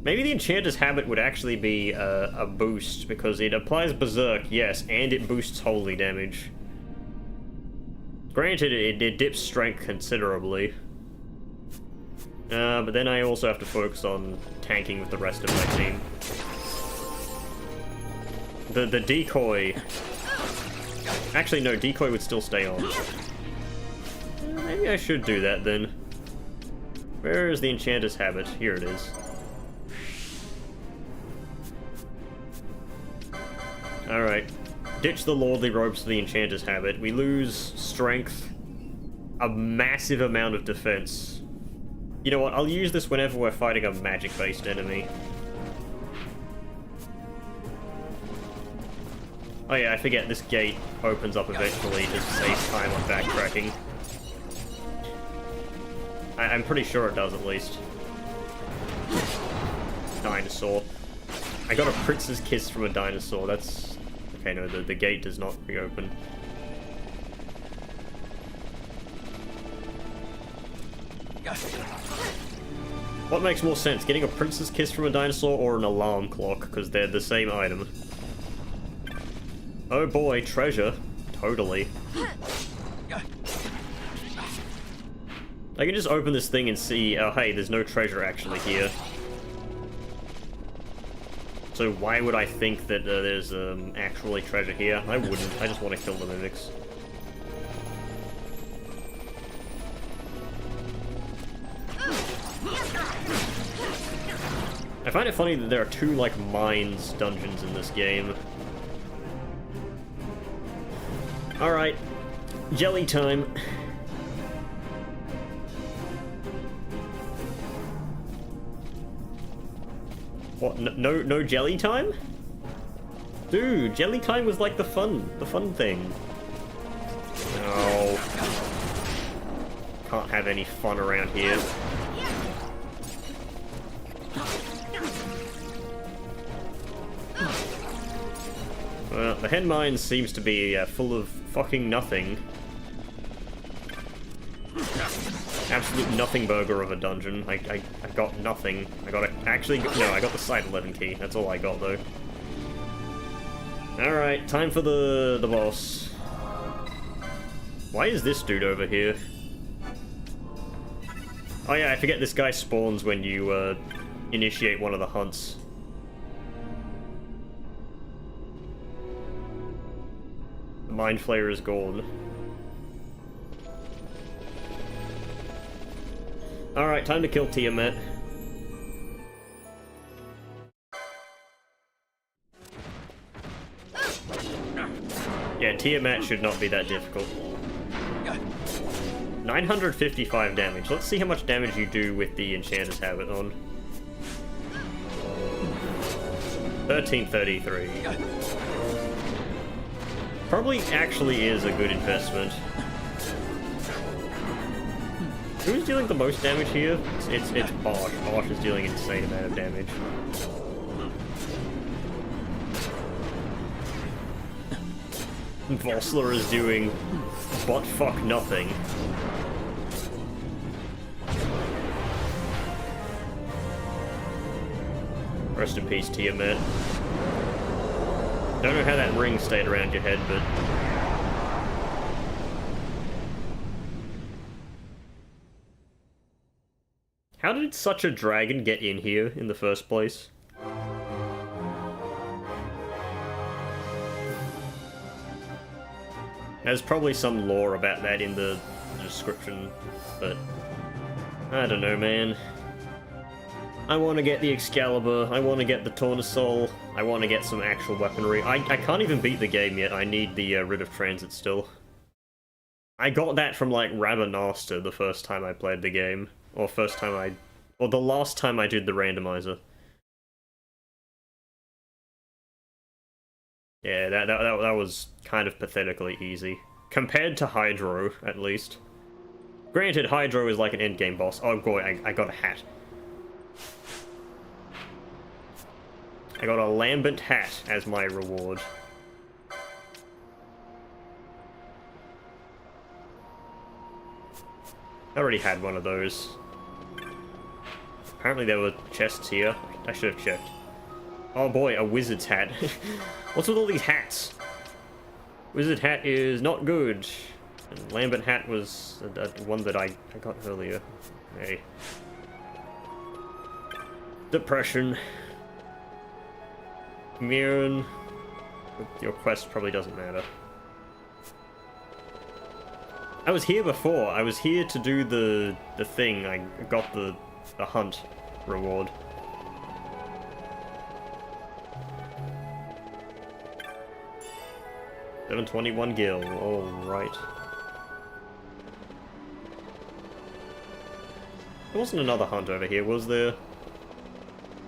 the Enchanter's Habit would actually be a boost, because it applies Berserk, yes, and it boosts Holy damage. Granted, it dips strength considerably. But then I also have to focus on tanking with the rest of my team. The decoy... Actually, no, decoy would still stay on. Maybe I should do that then. Where is the Enchanter's Habit? Here it is. Alright. Ditch the Lordly Robes for the Enchanter's Habit. We lose strength, a massive amount of defense. You know what, I'll use this whenever we're fighting a magic-based enemy. Oh yeah, I forget, this gate opens up eventually to save time on backtracking. I'm pretty sure it does, at least. Dinosaur. I got a Prince's Kiss from a dinosaur, that's... Okay, no, the gate does not reopen. What makes more sense, getting a princess kiss from a dinosaur or an alarm clock? Because they're the same item. Oh boy, treasure. Totally. I can just open this thing and see, oh hey, there's no treasure actually here. So why would I think that there's actually treasure here? I wouldn't, I just want to kill the mimics. I find it funny that there are two, like, mines dungeons in this game. Alright, jelly time. What, no jelly time? Dude, jelly time was like the fun thing. No. Can't have any fun around here. Well, the hen mine seems to be full of fucking nothing. Absolute nothing burger of a dungeon. I got nothing. I got I got the side 11 key. That's all I got though. Alright, time for the boss. Why is this dude over here? Oh yeah, I forget this guy spawns when you initiate one of the hunts. The Mind Flayer is gone. Alright, time to kill Tiamat. Yeah, Tiamat should not be that difficult. 955 damage. Let's see how much damage you do with the Enchanter's Habit on. 1333. Probably actually is a good investment. Who's dealing the most damage here? It's Bosch. Bosch is dealing an insane amount of damage. Vossler is doing butt fuck nothing. Rest in peace, Tiamat. Don't know how that ring stayed around your head, but... How did such a dragon get in here in the first place? There's probably some lore about that in the description, but... I don't know, man. I want to get the Excalibur, I want to get the Tournesol, I want to get some actual weaponry. I can't even beat the game yet, I need the Writ of Transit still. I got that from, like, Rabanasta the first time I played the game. Or the last time I did the randomizer. Yeah, that was kind of pathetically easy. Compared to Hydro, at least. Granted, Hydro is like an endgame boss. Oh boy, I got a hat. I got a lambent hat as my reward. I already had one of those. Apparently there were chests here. I should have checked. Oh boy, a wizard's hat. What's with all these hats? Wizard hat is not good. And lambent hat was one that I got earlier. Hey. Depression. Mirren. Your quest probably doesn't matter. I was here before. I was here to do the thing. I got the hunt reward. $721 gil. All right. There wasn't another hunt over here, was there?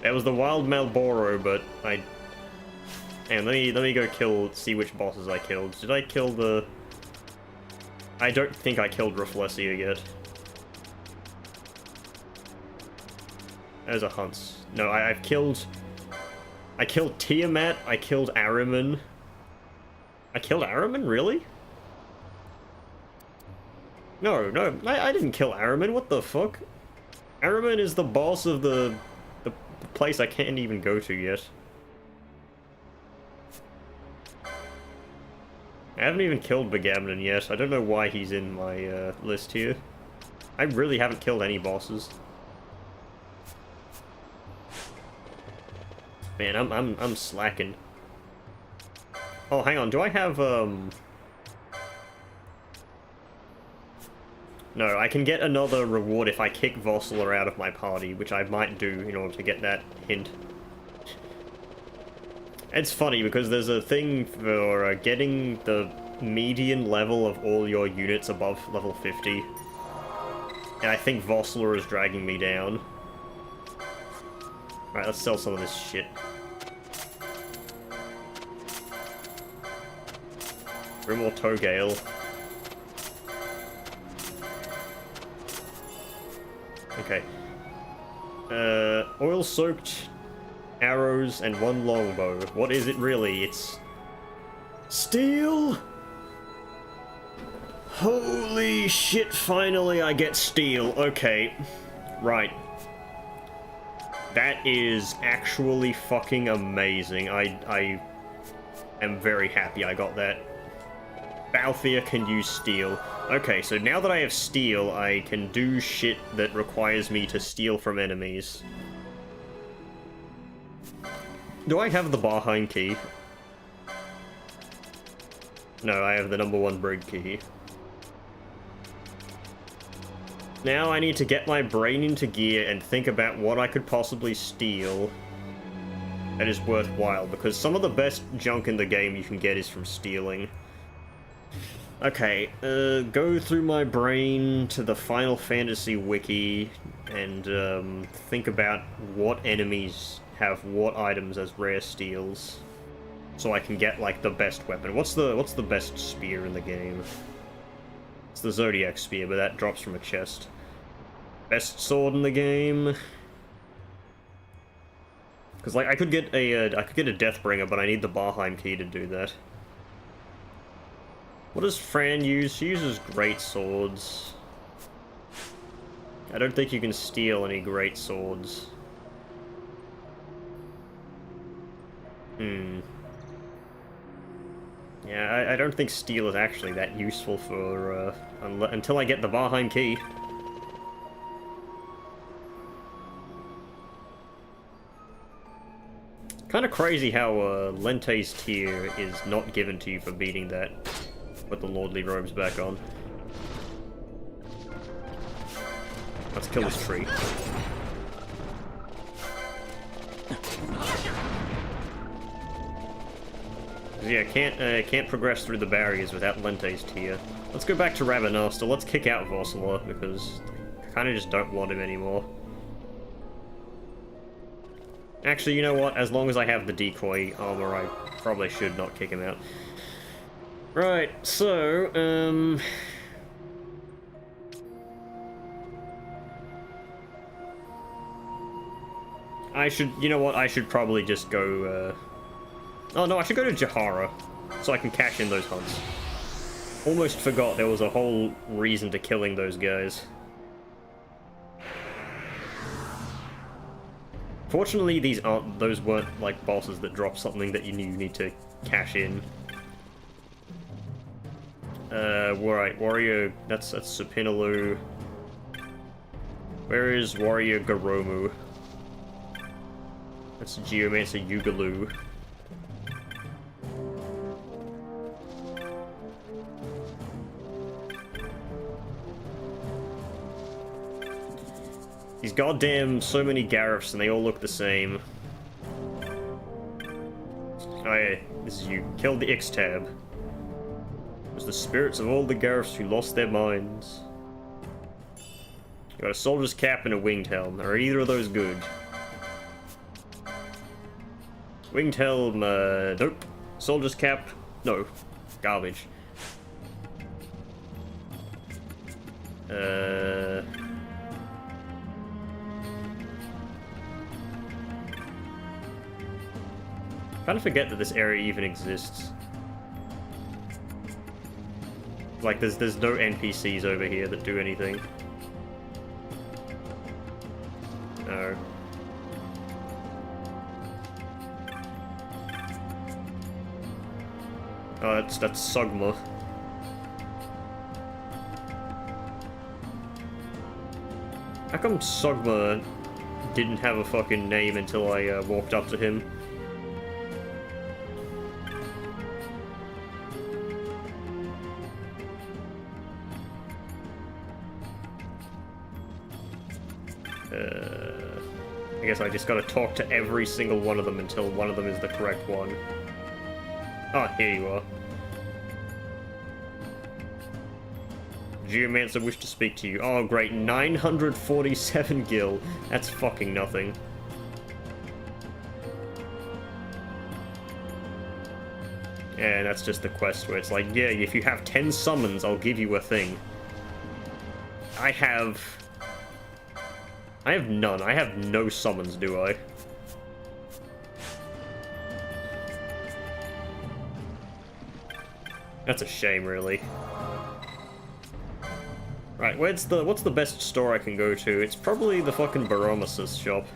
There was the wild Malboro, but I... Hang on, let me go see which bosses I killed. Did I kill the... I don't think I killed Rafflesia yet. There's a hunt. No, I killed Tiamat, I killed Ahriman. I killed Ahriman, really? No, I didn't kill Ahriman, what the fuck? Araman is the boss of the place I can't even go to yet. I haven't even killed Begamnon yet. I don't know why he's in my list here. I really haven't killed any bosses. Man, I'm slacking. Oh, hang on. Do I have No, I can get another reward if I kick Vosler out of my party, which I might do in order to get that hint. It's funny because there's a thing for getting the median level of all your units above level 50. And I think Vosler is dragging me down. Alright, let's sell some of this shit. Grimwall Togale. Okay. Oil-soaked arrows and one longbow. What is it really? It's... steel? Holy shit, finally I get steel. Okay. Right. That is actually fucking amazing. I am very happy I got that. Balthier can use steel. Okay, so now that I have steel, I can do shit that requires me to steal from enemies. Do I have the Barheim key? No, I have the #1 brig key. Now I need to get my brain into gear and think about what I could possibly steal that is worthwhile, because some of the best junk in the game you can get is from stealing. Okay, go through my brain to the Final Fantasy wiki and think about what enemies have what items as rare steals, so I can get like the best weapon. What's the best spear in the game? It's the Zodiac Spear, but that drops from a chest. Best sword in the game? Because like I could get a Deathbringer, but I need the Barheim key to do that. What does Fran use? She uses great swords. I don't think you can steal any great swords. Yeah, I don't think steel is actually that useful for, until I get the Barheim key. Kinda crazy how, Lente's tier is not given to you for beating that. Put the lordly robes back on. Let's kill this tree. Yeah, can't progress through the barriers without Lente's tier. Let's go back to Ravenasta. Let's kick out Vosler, because I kinda just don't want him anymore. Actually, you know what? As long as I have the decoy armor, I probably should not kick him out. Right, so, I should, you know what, I should probably just go, oh no, I should go to Jahara, so I can cash in those hunts. Almost forgot there was a whole reason to killing those guys. Fortunately, those weren't, like, bosses that drop something that you need to cash in. Right, Warrior, that's Supinalu. Where is Warrior Garomu? That's Geomancer Yugalu. These goddamn so many Garifs and they all look the same. Oh yeah, this is you. Killed the X-Tab. It was the spirits of all the Garifs who lost their minds. You got a soldier's cap and a winged helm. Are either of those good? Winged helm, nope. Soldier's cap, no. Garbage. Kind of forget that this area even exists. Like, there's no NPCs over here that do anything. No. Oh, that's Sugma. How come Sugma didn't have a fucking name until I walked up to him? I guess I just gotta talk to every single one of them until one of them is the correct one. Ah, here you are. Geomancer wish to speak to you. Oh, great. 947 gil. That's fucking nothing. Yeah, that's just the quest where it's like, yeah, if you have 10 summons, I'll give you a thing. I have none. I have no summons, do I? That's a shame, really. Right, what's the best store I can go to? It's probably the fucking Baromesis shop.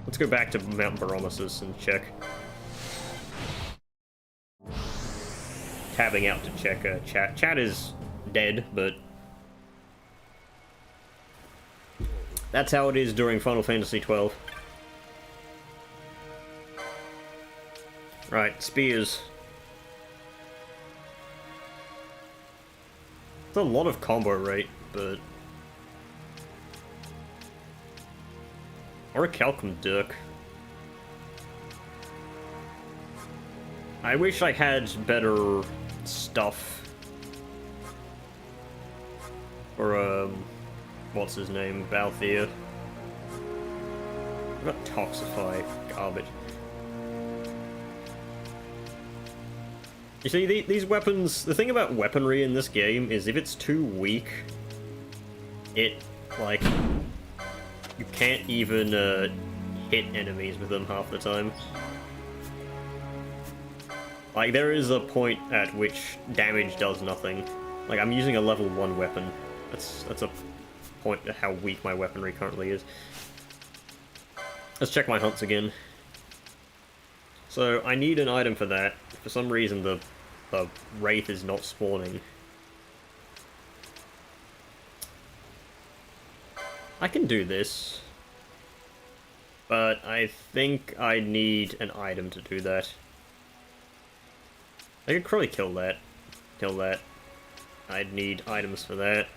Let's go back to Mount Baromesis and check. Tabbing out to check chat. Chat is dead, but that's how it is during Final Fantasy XII. Right, spears. It's a lot of combo rate, but... Or a Calcum Dirk. I wish I had better stuff. Or, what's his name? Balthier. I've got Toxify. Garbage. You see, these weapons... The thing about weaponry in this game is if it's too weak, it, like... You can't even, hit enemies with them half the time. Like, there is a point at which damage does nothing. Like, I'm using a level 1 weapon. That's a point to how weak my weaponry currently is. Let's check my hunts again. So, I need an item for that. For some reason, the Wraith is not spawning. I can do this. But I think I need an item to do that. I could probably kill that. Kill that. I'd need items for that.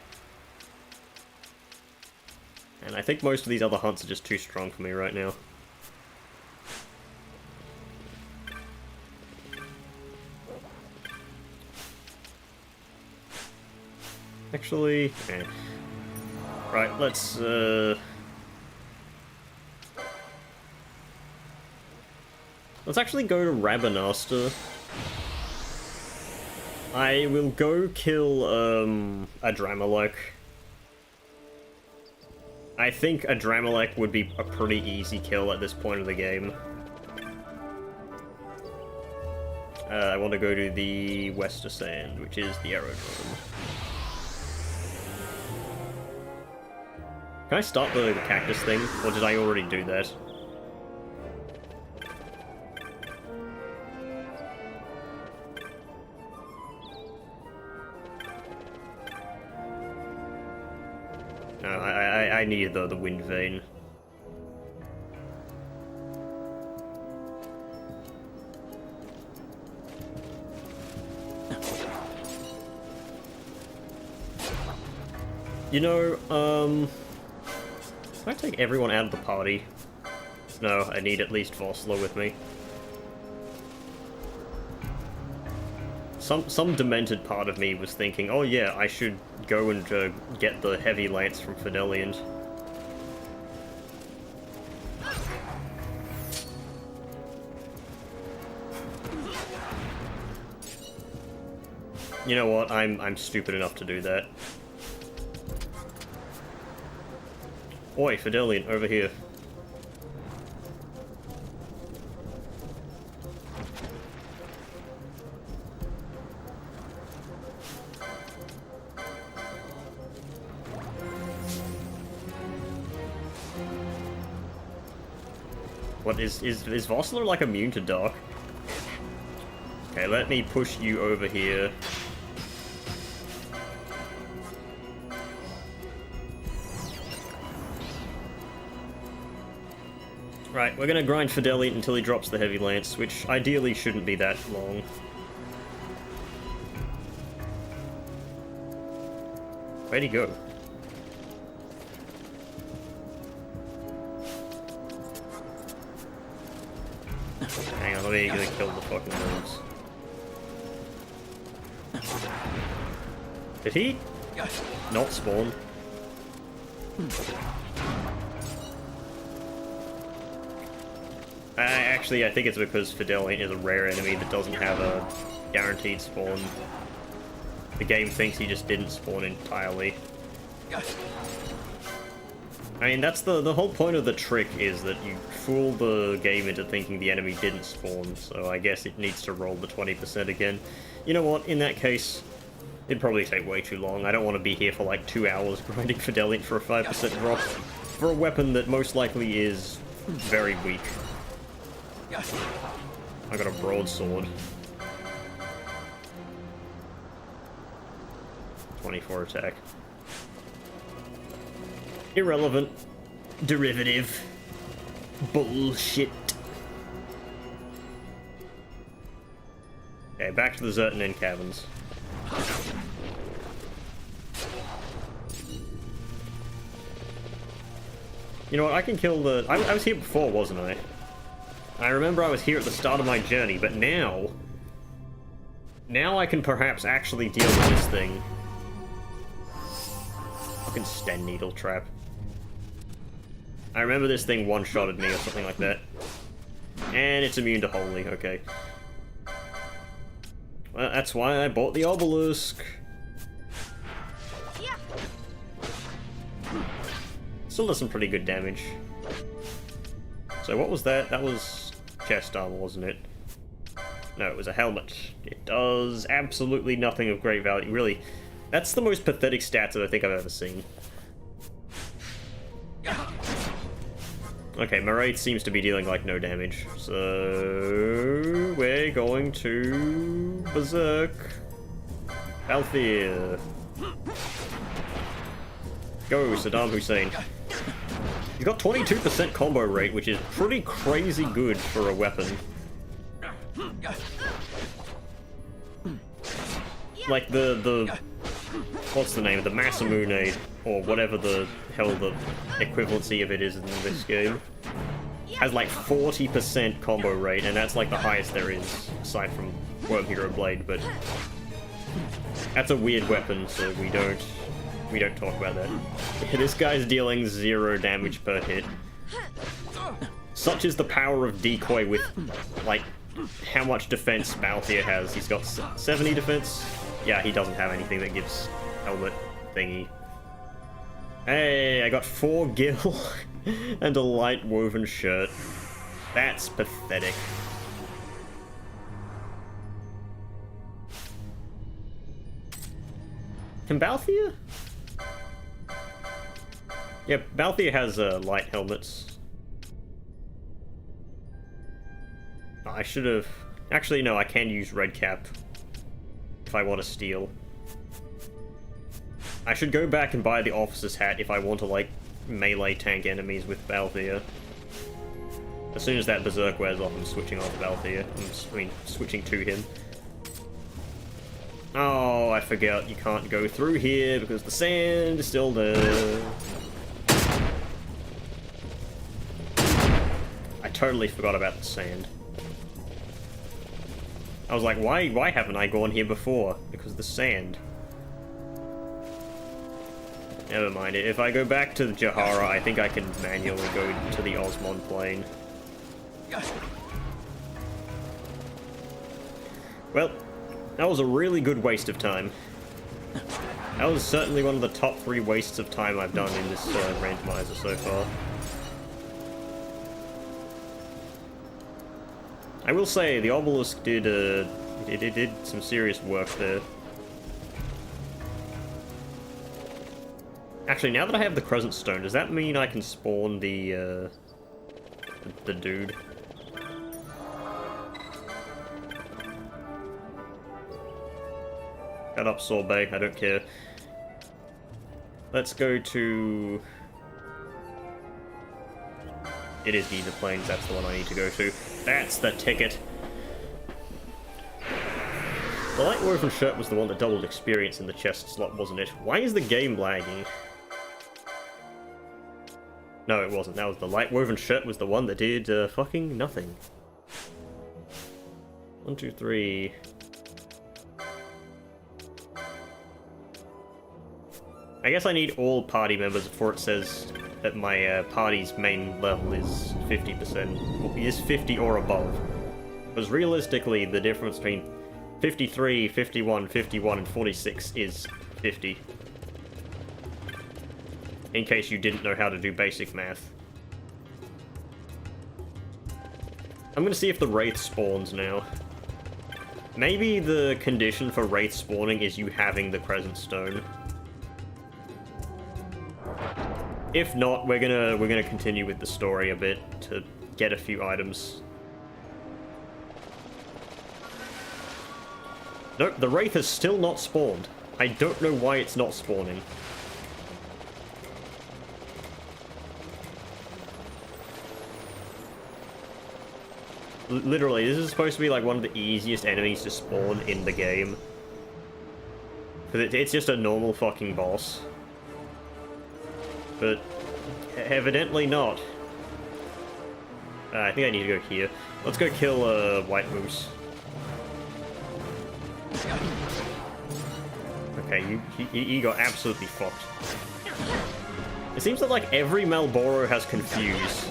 And I think most of these other hunts are just too strong for me right now. Actually, eh. Right, let's actually go to Rabanastre. I will go kill, a Dramelech. I think a Dramelech would be a pretty easy kill at this point of the game. I want to go to the Wester Sand, which is the aerodrome. Can I start the cactus thing, or did I already do that? No, I need the wind vein. You know, can I take everyone out of the party? No, I need at least Vossler with me. Some demented part of me was thinking, oh yeah, I should go and get the heavy lance from Fideliant. You know what? I'm stupid enough to do that. Oi, Fideliant, over here. What is Vossler like immune to dark? Okay, let me push you over here. Right, we're gonna grind Fidelity until he drops the Heavy Lance, which ideally shouldn't be that long. Where'd he go? Hang on, let me kill the fucking wolves. Did he not spawn? Actually, I think it's because Fidelity is a rare enemy that doesn't have a guaranteed spawn. The game thinks he just didn't spawn entirely. I mean, that's the whole point of the trick, is that you fool the game into thinking the enemy didn't spawn, so I guess it needs to roll the 20% again. You know what, in that case, it'd probably take way too long. I don't want to be here for like 2 hours grinding Fidelity for a 5% drop for a weapon that most likely is very weak. I got a broadsword. 24 attack. Irrelevant. Derivative. Bullshit. Okay, back to the Zertanen caverns. You know what, I can kill the... I was here before, wasn't I? I remember I was here at the start of my journey, but now... Now I can perhaps actually deal with this thing. Fucking Sten Needle Trap. I remember this thing one-shotted me or something like that. And it's immune to Holy, okay. Well, that's why I bought the Obelisk. Still does some pretty good damage. So what was that? That was chest armor, wasn't it? No, it was a helmet. It does absolutely nothing of great value. Really, that's the most pathetic stats that I think I've ever seen. Okay, Maraid seems to be dealing like no damage. So we're going to Berserk. Althea. Go, Saddam Hussein. He's got 22% combo rate, which is pretty crazy good for a weapon. Like the what's the name? The Masamune, or whatever the hell the equivalency of it is in this game, has like 40% combo rate, and that's like the highest there is, aside from Worm Hero Blade, but that's a weird weapon, so we don't talk about that. This guy's dealing 0 damage per hit. Such is the power of Decoy with, like, how much defense Balthier has. He's got 70 defense? Yeah, he doesn't have anything that gives helmet thingy. Hey, I got 4 gil and a light woven shirt. That's pathetic. Can Balthier? Yeah, Balthier has light helmets. I should have... Actually, no, I can use red cap if I want to steal. I should go back and buy the officer's hat if I want to, like, melee tank enemies with Balthier. As soon as that Berserk wears off, I'm switching off Balthier. I mean, switching to him. Oh, I forgot you can't go through here because the sand is still there. I totally forgot about the sand. I was like, why haven't I gone here before? Because the sand. Never mind it. If I go back to the Jahara, I think I can manually go to the Osmond plane. Well, that was a really good waste of time. That was certainly one of the top 3 wastes of time I've done in this randomizer so far. I will say, the Obelisk did, it did some serious work there. Actually, now that I have the Crescent Stone, does that mean I can spawn the the dude. Shut up, Sorbet, I don't care. Let's go to... It is Giza Plains, that's the one I need to go to. That's the ticket! The light woven shirt was the one that doubled experience in the chest slot, wasn't it? Why is the game lagging? No, it wasn't. That was the light woven shirt was the one that did fucking nothing. 1, 2, 3... I guess I need all party members before it says that my party's main level is 50%. Is 50 or above. Because realistically, the difference between 53, 51, 51, and 46 is 50. In case you didn't know how to do basic math. I'm gonna see if the Wraith spawns now. Maybe the condition for Wraith spawning is you having the Crescent Stone. If not, we're gonna continue with the story a bit to get a few items. Nope, the Wraith has still not spawned. I don't know why it's not spawning. Literally, this is supposed to be like one of the easiest enemies to spawn in the game. Because it's just a normal fucking boss. But evidently not. I think I need to go here. Let's go kill White Moose. Okay, you got absolutely fucked. It seems that like every Malboro has Confuse.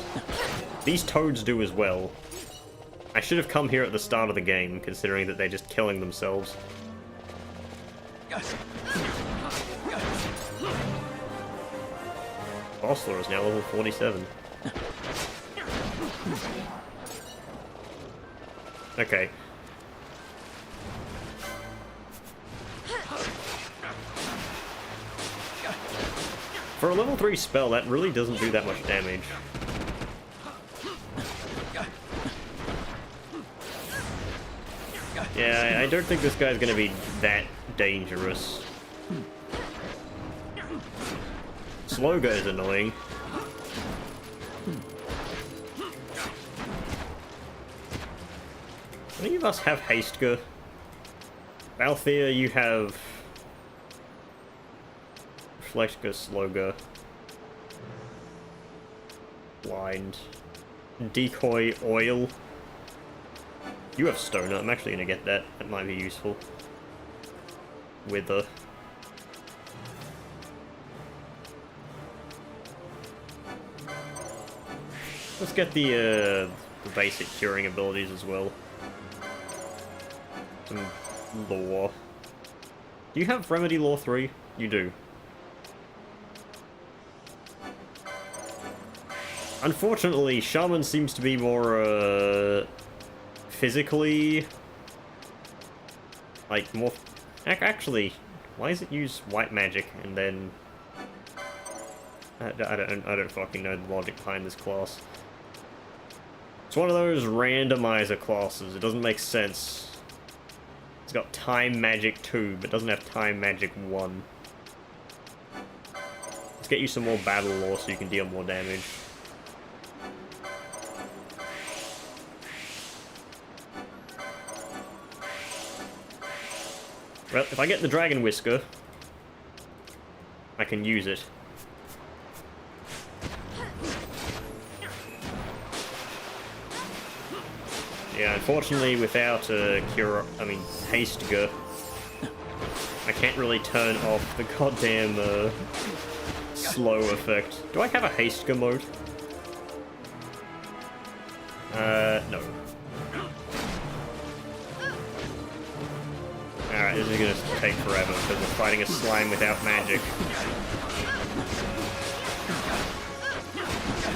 These toads do as well. I should have come here at the start of the game, considering that they're just killing themselves. Bossler is now level 47. Okay. For a level 3 spell, that really doesn't do that much damage. Yeah, I don't think this guy's gonna be that dangerous. Sloga is annoying. Any of us have Hastegar? Balthier, you have... Reflectga, Sloga. Blind. Decoy, Oil. You have Stoner, I'm actually gonna get that. That might be useful. Wither. Let's get the basic curing abilities as well. Some lore. Do you have Remedy Lore 3? You do. Unfortunately, Shaman seems to be more, physically... Like, more... Actually, why does it use white magic and then... I don't fucking know the logic behind this class. It's one of those randomizer classes. It doesn't make sense. It's got Time Magic 2, but doesn't have Time Magic 1. Let's get you some more battle lore so you can deal more damage. Well, if I get the Dragon Whisker, I can use it. Yeah, unfortunately, without Hastegar, I can't really turn off the goddamn slow effect. Do I have a Hastegar mode? No. Alright, this is gonna take forever because we're fighting a slime without magic.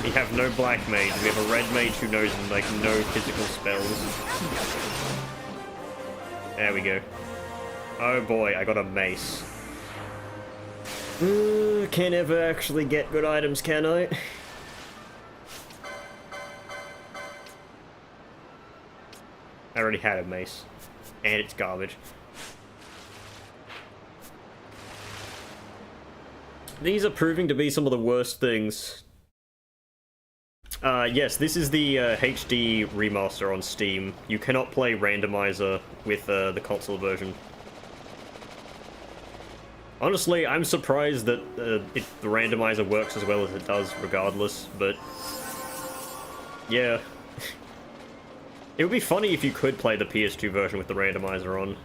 We have no black mage, we have a red mage who knows like no physical spells. There we go. Oh boy, I got a mace. Can't ever actually get good items, can I? I already had a mace. And it's garbage. These are proving to be some of the worst things. Yes, this is the HD remaster on Steam. You cannot play Randomizer with the console version. Honestly, I'm surprised that the Randomizer works as well as it does regardless, but... yeah. It would be funny if you could play the PS2 version with the Randomizer on.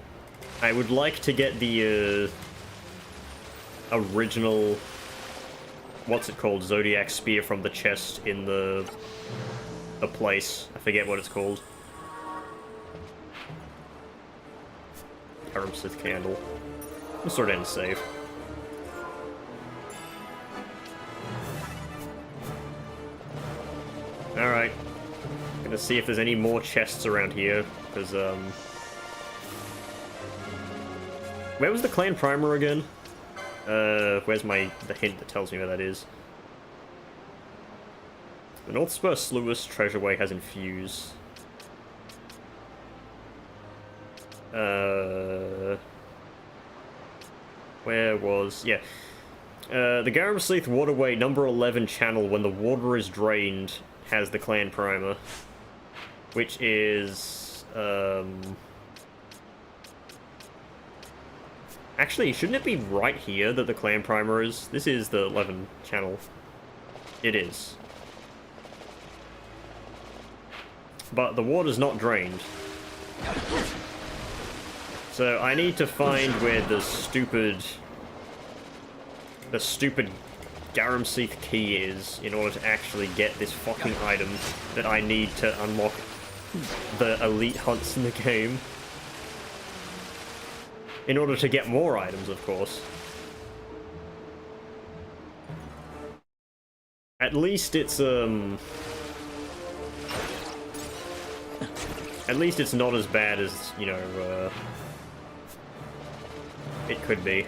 I would like to get the original... what's it called? Zodiac Spear from the chest in the place. I forget what it's called. Sith Candle. Let's sort of end save. Alright. Gonna see if there's any more chests around here, because, where was the clan primer again? Where's the hint that tells me where that is? The North Spur Sluice Treasureway has infused. Where was... yeah. The Garamsleeth Waterway number 11 channel, when the water is drained, has the clan primer. Which is... actually, shouldn't it be right here that the clan primer is? This is the 11 channel. It is. But the water's not drained. So I need to find where the stupid Garamsleeth key is in order to actually get this fucking item that I need to unlock the elite hunts in the game. In order to get more items, of course. At least it's, at least it's not as bad as, you know, it could be.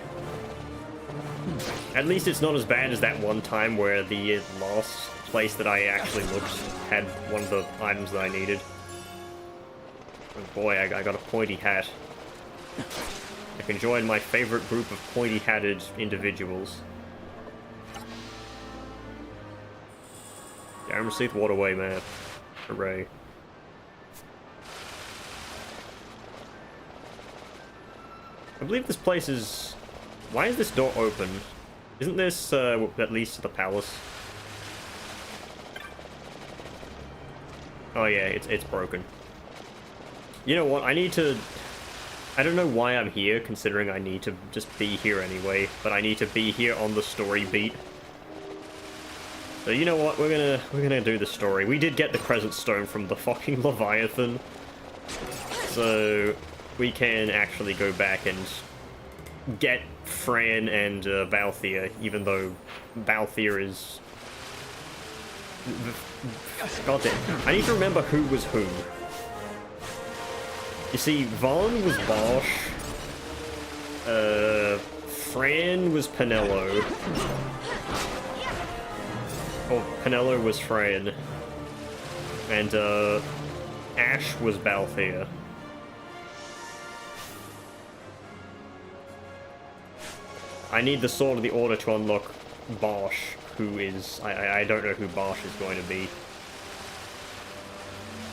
At least it's not as bad as that one time where the last place that I actually looked had one of the items that I needed. Oh boy, I got a pointy hat. I can join my favorite group of pointy-hatted individuals. Garamsleeth Waterway map. Hooray. I believe this place is... why is this door open? Isn't this, at least the palace? Oh yeah, it's broken. You know what, I need to... I don't know why I'm here, considering I need to just be here anyway, but I need to be here on the story beat. So you know what, we're gonna do the story. We did get the Crescent Stone from the fucking Leviathan, so we can actually go back and get Fran and Balthier, even though Balthier is... God damn. I need to remember who was who. You see, Vaughn was Bosch, Fran was Penello, or Penello was Fran, and Ash was Balthier. I need the Sword of the Order to unlock Bosch, who is... I don't know who Bosch is going to be.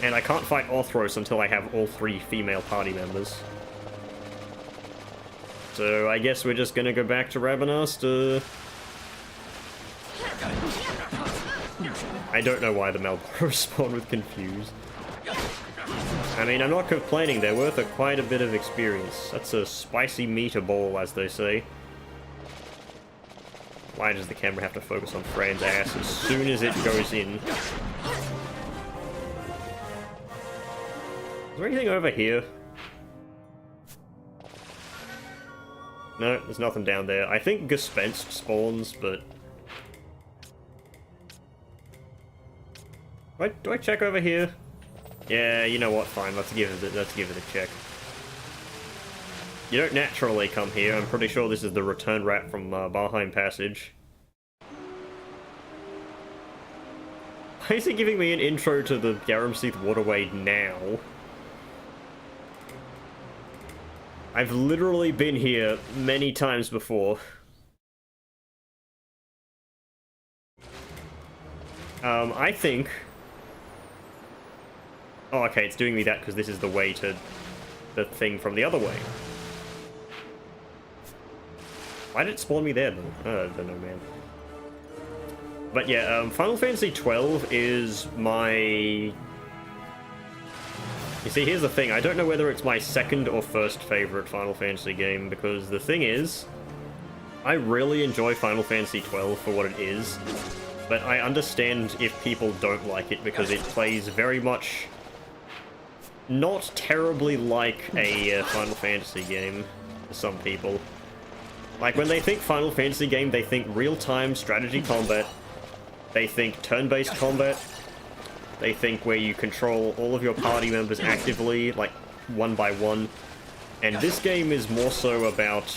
And I can't fight Orthros until I have all 3 female party members. So I guess we're just gonna go back to Rabanastre. I don't know why the Malboro spawned with Confused. I mean, I'm not complaining, they're worth quite a bit of experience. That's a spicy meatball, as they say. Why does the camera have to focus on Fran's ass as soon as it goes in? Is there anything over here? No, there's nothing down there. I think Gespenst spawns, but... do I check over here? Yeah, you know what, fine, let's give it a check. You don't naturally come here, I'm pretty sure this is the return rat from Barheim Passage. Why is he giving me an intro to the Garamsleeth Waterway now? I've literally been here many times before. I think... Oh, okay, it's doing me that because this is the way to the thing from the other way. Why did it spawn me there, though? I don't know, man. But yeah, Final Fantasy 12 is my... You see, here's the thing. I don't know whether it's my second or first favorite Final Fantasy game, because the thing is, I really enjoy Final Fantasy 12 for what it is, but I understand if people don't like it, because it plays very much not terribly like a Final Fantasy game for some people. Like, when they think Final Fantasy game, they think real-time strategy combat, they think turn-based combat, they think where you control all of your party members actively, like, one by one. And this game is more so about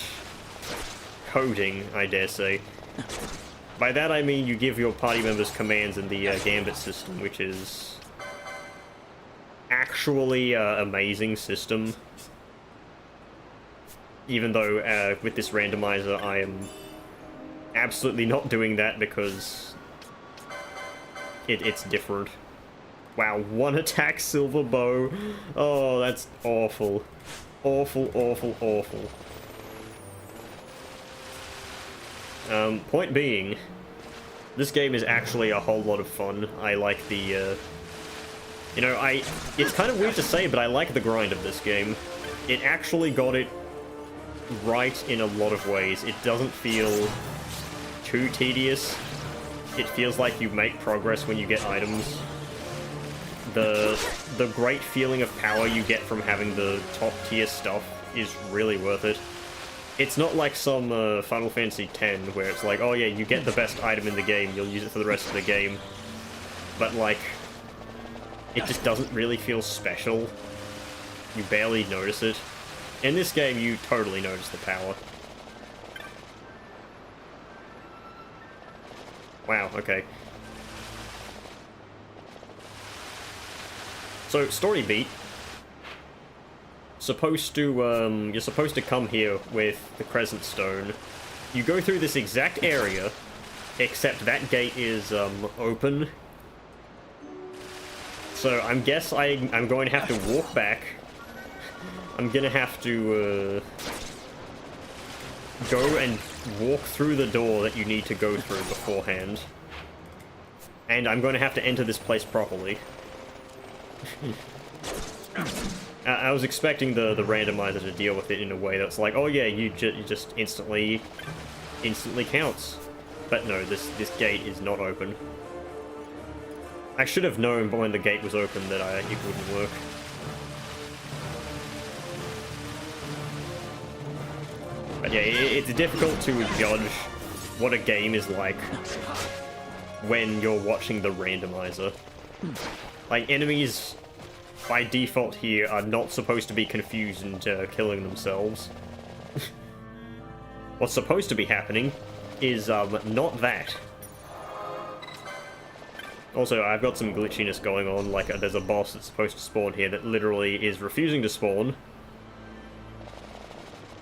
coding, I dare say. By that I mean you give your party members commands in the Gambit system, which is actually an amazing system. Even though with this randomizer I am absolutely not doing that because it's different. Wow, one attack silver bow. Oh, that's awful. Awful, awful, awful. Point being, this game is actually a whole lot of fun. I like the, you know, it's kind of weird to say, but I like the grind of this game. It actually got it right in a lot of ways. It doesn't feel too tedious. It feels like you make progress when you get items. The great feeling of power you get from having the top tier stuff is really worth it. It's not like some Final Fantasy X where it's like, oh yeah, you get the best item in the game, you'll use it for the rest of the game. But like, it just doesn't really feel special. You barely notice it. In this game, you totally notice the power. Wow, okay. So, story beat. You're supposed to come here with the Crescent Stone. You go through this exact area, except that gate is, open. So, I'm going to have to walk back. I'm gonna have to, go and walk through the door that you need to go through beforehand. And I'm going to have to enter this place properly. I was expecting the randomizer to deal with it in a way that's like, oh yeah, you just instantly counts. But no, this gate is not open. I should have known when the gate was open that it wouldn't work. But yeah, it's difficult to judge what a game is like when you're watching the randomizer. Like, enemies by default here are not supposed to be confused and killing themselves. What's supposed to be happening is not that. Also, I've got some glitchiness going on, like there's a boss that's supposed to spawn here that literally is refusing to spawn.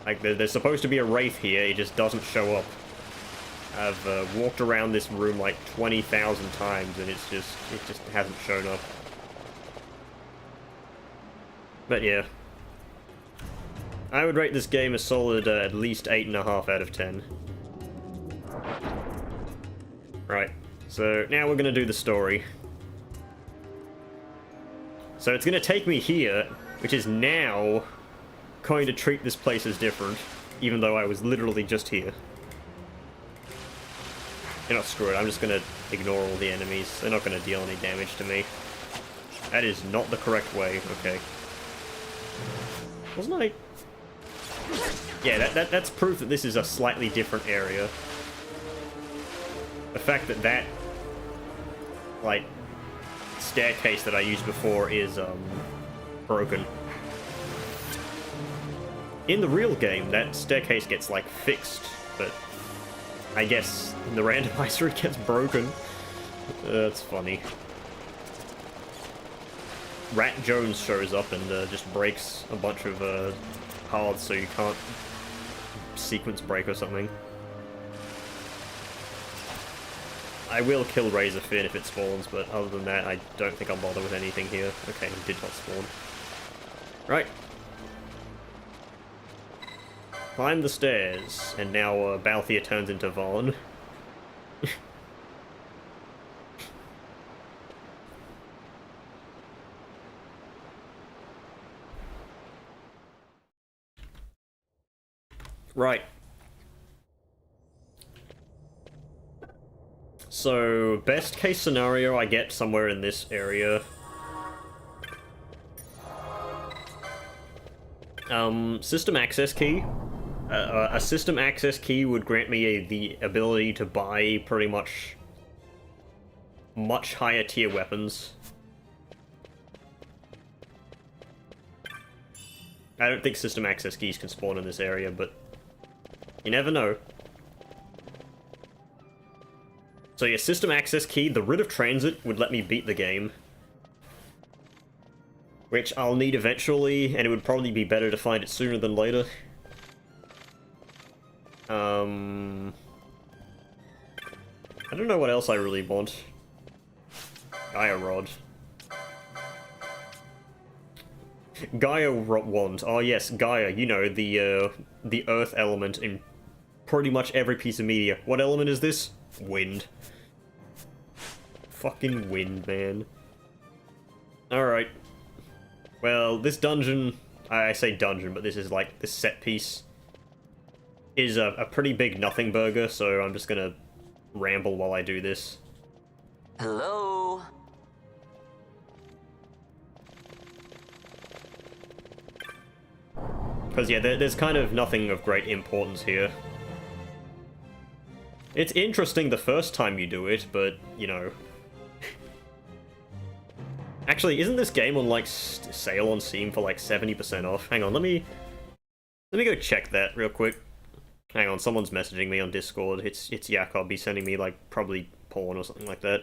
Like, there's supposed to be a wraith here, it just doesn't show up. I've walked around this room like 20,000 times and it just hasn't shown up. But yeah. I would rate this game a solid at least 8.5 out of 10. Right, so now we're gonna do the story. So it's gonna take me here, which is now going to treat this place as different, even though I was literally just here. You know, screw it, I'm just gonna ignore all the enemies. They're not gonna deal any damage to me. That is not the correct way, okay. Wasn't I... Yeah, that's proof that this is a slightly different area. The fact that like, staircase that I used before is, broken. In the real game, that staircase gets, like, fixed, but I guess in the randomizer it gets broken. That's funny. Rat Jones shows up and just breaks a bunch of paths so you can't sequence break or something. I will kill Razorfin if it spawns, but other than that, I don't think I'll bother with anything here. Okay, it did not spawn. Right. Climb the stairs, and now Balthier turns into Vaughn. Right. So, best case scenario, I get somewhere in this area. System access key. A system access key would grant me the ability to buy pretty much higher tier weapons. I don't think system access keys can spawn in this area, but you never know. So yeah, system access key, the Writ of Transit would let me beat the game. Which I'll need eventually, and it would probably be better to find it sooner than later. I don't know what else I really want. Gaia Rod. Gaia Wand. Oh yes, Gaia, you know, the earth element in pretty much every piece of media. What element is this? Wind. Fucking wind, man. Alright. Well, this dungeon... I say dungeon, but this is like, this set piece is a pretty big nothing burger, so I'm just gonna ramble while I do this. Hello? Because, yeah, there's kind of nothing of great importance here. It's interesting the first time you do it, but, you know... Actually, isn't this game on, like, sale on Steam for, like, 70% off? Hang on, let me go check that real quick. Hang on, someone's messaging me on Discord. It's Jakob. He's sending me, like, probably porn or something like that.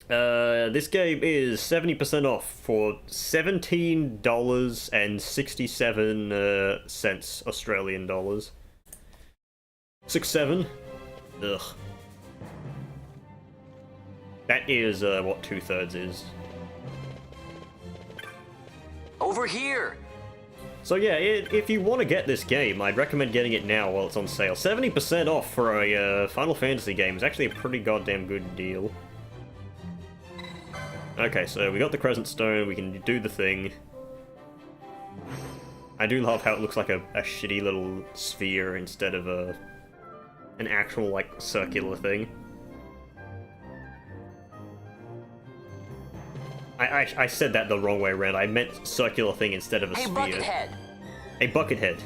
This game is 70% off for $17.67 Australian dollars. 6-7? Ugh. That is, what 2/3 is. Over here! So yeah, if you want to get this game, I'd recommend getting it now while it's on sale. 70% off for a Final Fantasy game is actually a pretty goddamn good deal. Okay, so we got the Crescent Stone, we can do the thing. I do love how it looks like a shitty little sphere instead of an actual, like, circular thing. I said that the wrong way around. I meant circular thing instead of a sphere. Hey, Buckethead! A Buckethead.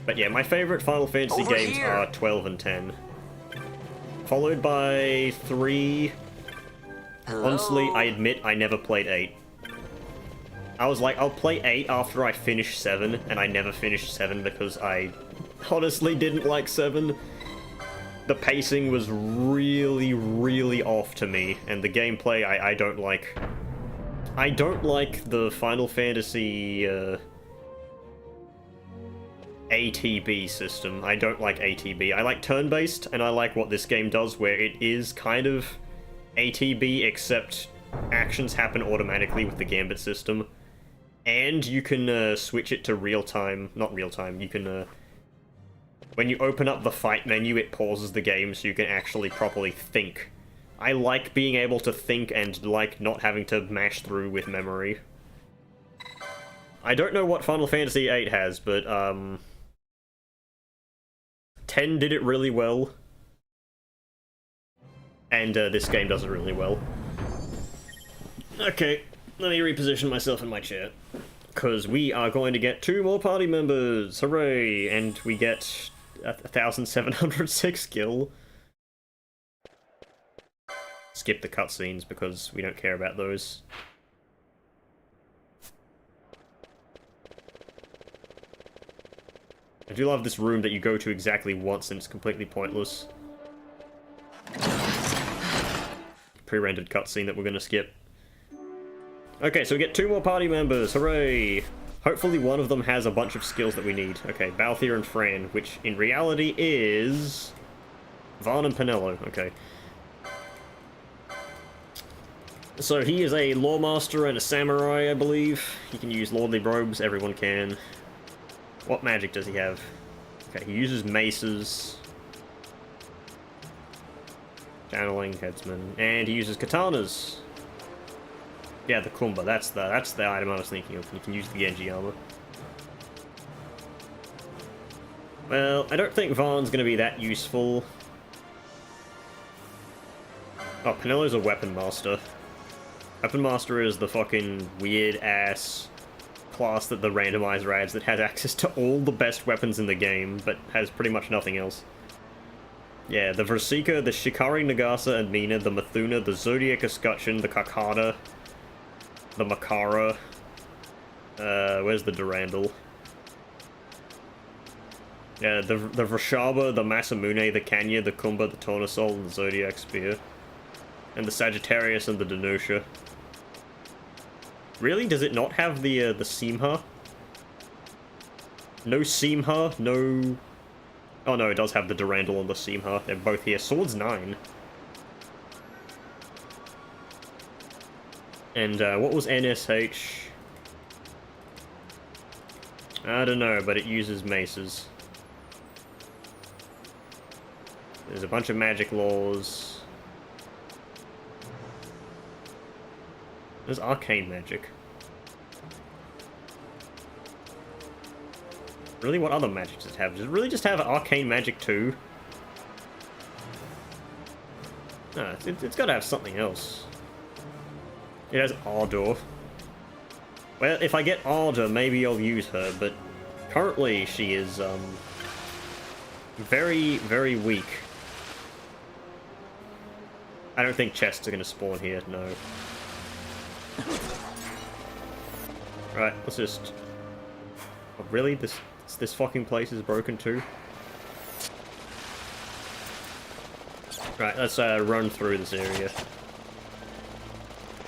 But yeah, my favorite Final Fantasy games are 12 and 10. Followed by 3... Hello? Honestly, I admit I never played 8. I was like, I'll play 8 after I finish 7, and I never finished 7 because I honestly didn't like 7. The pacing was really, really off to me, and the gameplay I don't like. I don't like the Final Fantasy ATB system. I don't like ATB. I like turn-based, and I like what this game does, where it is kind of ATB, except actions happen automatically with the Gambit system. And you can switch it to real-time. Not real-time, you can... when you open up the fight menu, it pauses the game so you can actually properly think. I like being able to think and like not having to mash through with memory. I don't know what Final Fantasy VIII has, but 10 did it really well. And this game does it really well. Okay, let me reposition myself in my chair. Because we are going to get 2 more party members! Hooray! And we get 1,706 skill. Skip the cutscenes because we don't care about those. I do love this room that you go to exactly once and it's completely pointless. Pre-rendered cutscene that we're gonna skip. Okay, so we get 2 more party members, hooray! Hopefully one of them has a bunch of skills that we need. Okay, Balthier and Fran, which in reality is... Vaughn and Penello, okay. So he is a Lawmaster and a Samurai, I believe. He can use Lordly Robes, everyone can. What magic does he have? Okay, he uses maces. Channeling, Headsman, and he uses katanas. Yeah, the Kumba, that's the item I was thinking of. You can use the Genji armor. Well, I don't think Vaughn's gonna be that useful. Oh, Penello's a Weapon Master. Weapon Master is the fucking weird-ass class that the randomizer adds that has access to all the best weapons in the game, but has pretty much nothing else. Yeah, the Versika, the Shikari Nagasa and Mina, the Mithuna, the Zodiac Escutcheon, the Kakada, the Makara. Where's the Durandal? Yeah, the Vrashaba, the Masamune, the Kanya, the Kumba, the Tornasol, and the Zodiac Spear. And the Sagittarius and the Danosha. Really? Does it not have the Simha? No Simha, no... Oh no, it does have the Durandal and the Simha. They're both here. Sword's 9. And what was NSH? I don't know, but it uses maces. There's a bunch of magic laws. There's arcane magic. Really, what other magic does it have? Does it really just have arcane magic too? No, it's got to have something else. It has Ardor. Well, if I get Ardor, maybe I'll use her, but currently she is, very, very weak. I don't think chests are going to spawn here, no. Right, let's just... Oh, really? This fucking place is broken too? Right, let's run through this area.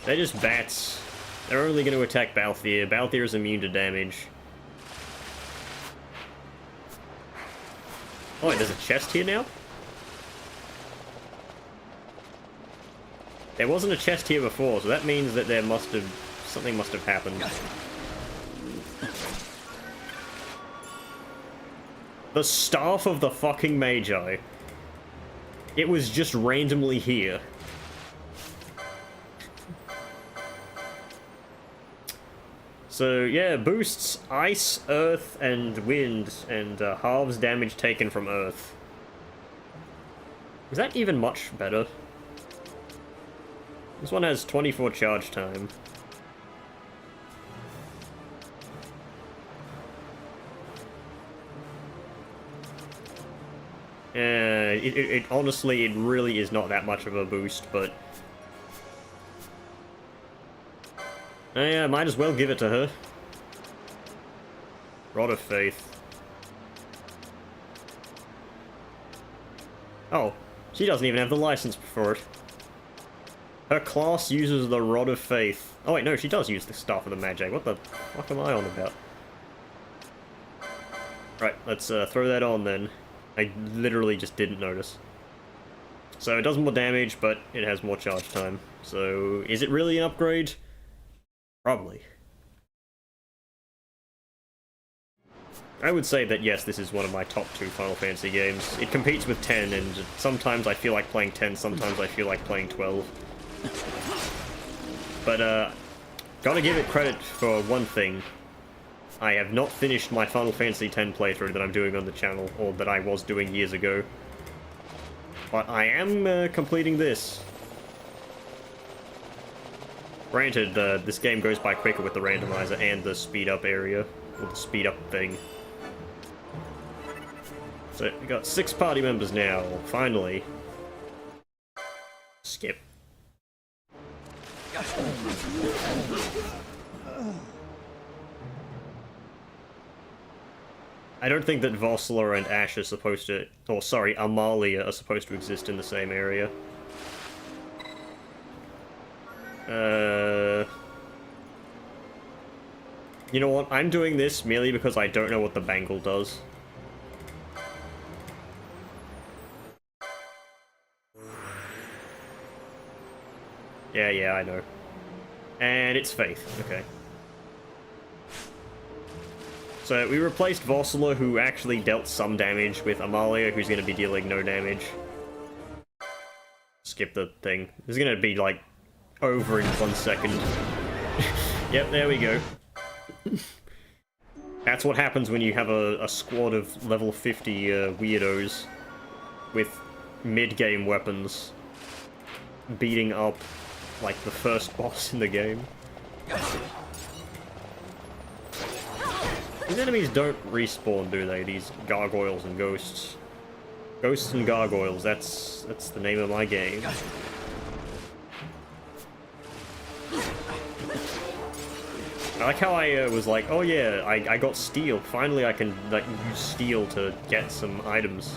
They're just bats. They're only going to attack Balthier. Balthier is immune to damage. Oh, wait, there's a chest here now? There wasn't a chest here before, so that means that there must have... something must have happened. The Staff of the fucking Magi. It was just randomly here. So, yeah, boosts ice, earth, and wind, and halves damage taken from earth. Is that even much better? This one has 24 charge time. Honestly, it really is not that much of a boost, but... yeah, might as well give it to her. Rod of Faith. Oh, she doesn't even have the license for it. Her class uses the Rod of Faith. Oh wait, no, she does use the Staff of the Magi. What the fuck am I on about? Right, let's throw that on then. I literally just didn't notice. So it does more damage, but it has more charge time. So, is it really an upgrade? Probably. I would say that yes, this is one of my top 2 Final Fantasy games. It competes with 10, and sometimes I feel like playing 10, sometimes I feel like playing 12. But, gotta give it credit for one thing. I have not finished my Final Fantasy X playthrough that I'm doing on the channel, or that I was doing years ago. But I am completing this. Granted, this game goes by quicker with the randomizer and the speed up area, or the speed up thing. So, we got 6 party members now, finally. Skip. I don't think that Vosla and Ash are supposed to... or sorry, Amalia are supposed to exist in the same area. You know what? I'm doing this merely because I don't know what the bangle does. Yeah, I know. And it's Faith. Okay. So we replaced Vossler, who actually dealt some damage, with Amalia, who's going to be dealing no damage. Skip the thing. This is going to be, like, over in 1 second. Yep, there we go. That's what happens when you have a squad of level 50 weirdos with mid-game weapons beating up, like, the first boss in the game. These enemies don't respawn, do they? These gargoyles and ghosts. Ghosts and gargoyles, that's the name of my game. I like how I was like, oh yeah, I got steel. Finally I can, like, use steel to get some items.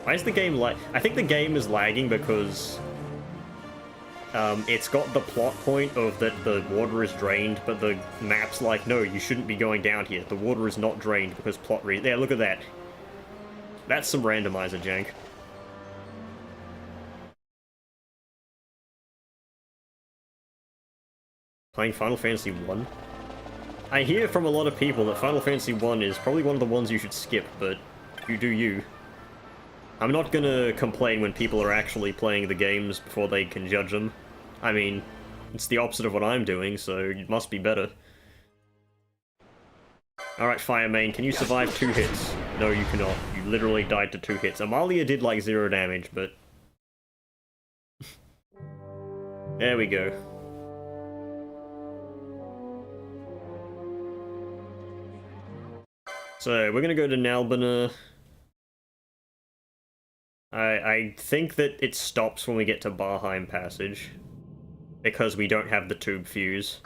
Why is the game like... I think the game is lagging because... it's got the plot point of that the water is drained, but the map's like, no, you shouldn't be going down here. The water is not drained because plot reasons. There, look at that. That's some randomizer jank. Playing Final Fantasy 1? I hear from a lot of people that Final Fantasy 1 is probably one of the ones you should skip, but you do you. I'm not gonna complain when people are actually playing the games before they can judge them. I mean, it's the opposite of what I'm doing, so it must be better. Alright, Fire Main, can you survive 2 hits? No, you cannot. You literally died to 2 hits. Amalia did like 0 damage, but... there we go. So, we're gonna go to Nalbina. I think that it stops when we get to Barheim Passage. Because we don't have the tube fuse.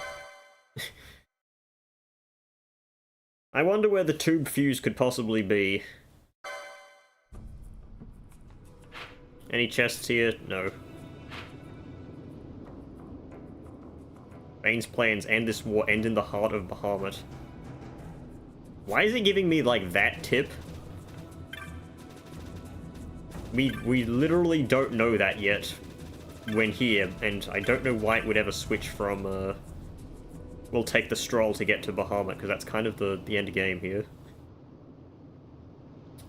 I wonder where the tube fuse could possibly be. Any chests here? No. Bane's plans end this war, end in the heart of Bahamut. Why is it giving me, like, that tip? We literally don't know that yet when here, and I don't know why it would ever switch from, we'll take the stroll to get to Bahamut, because that's kind of the end game here.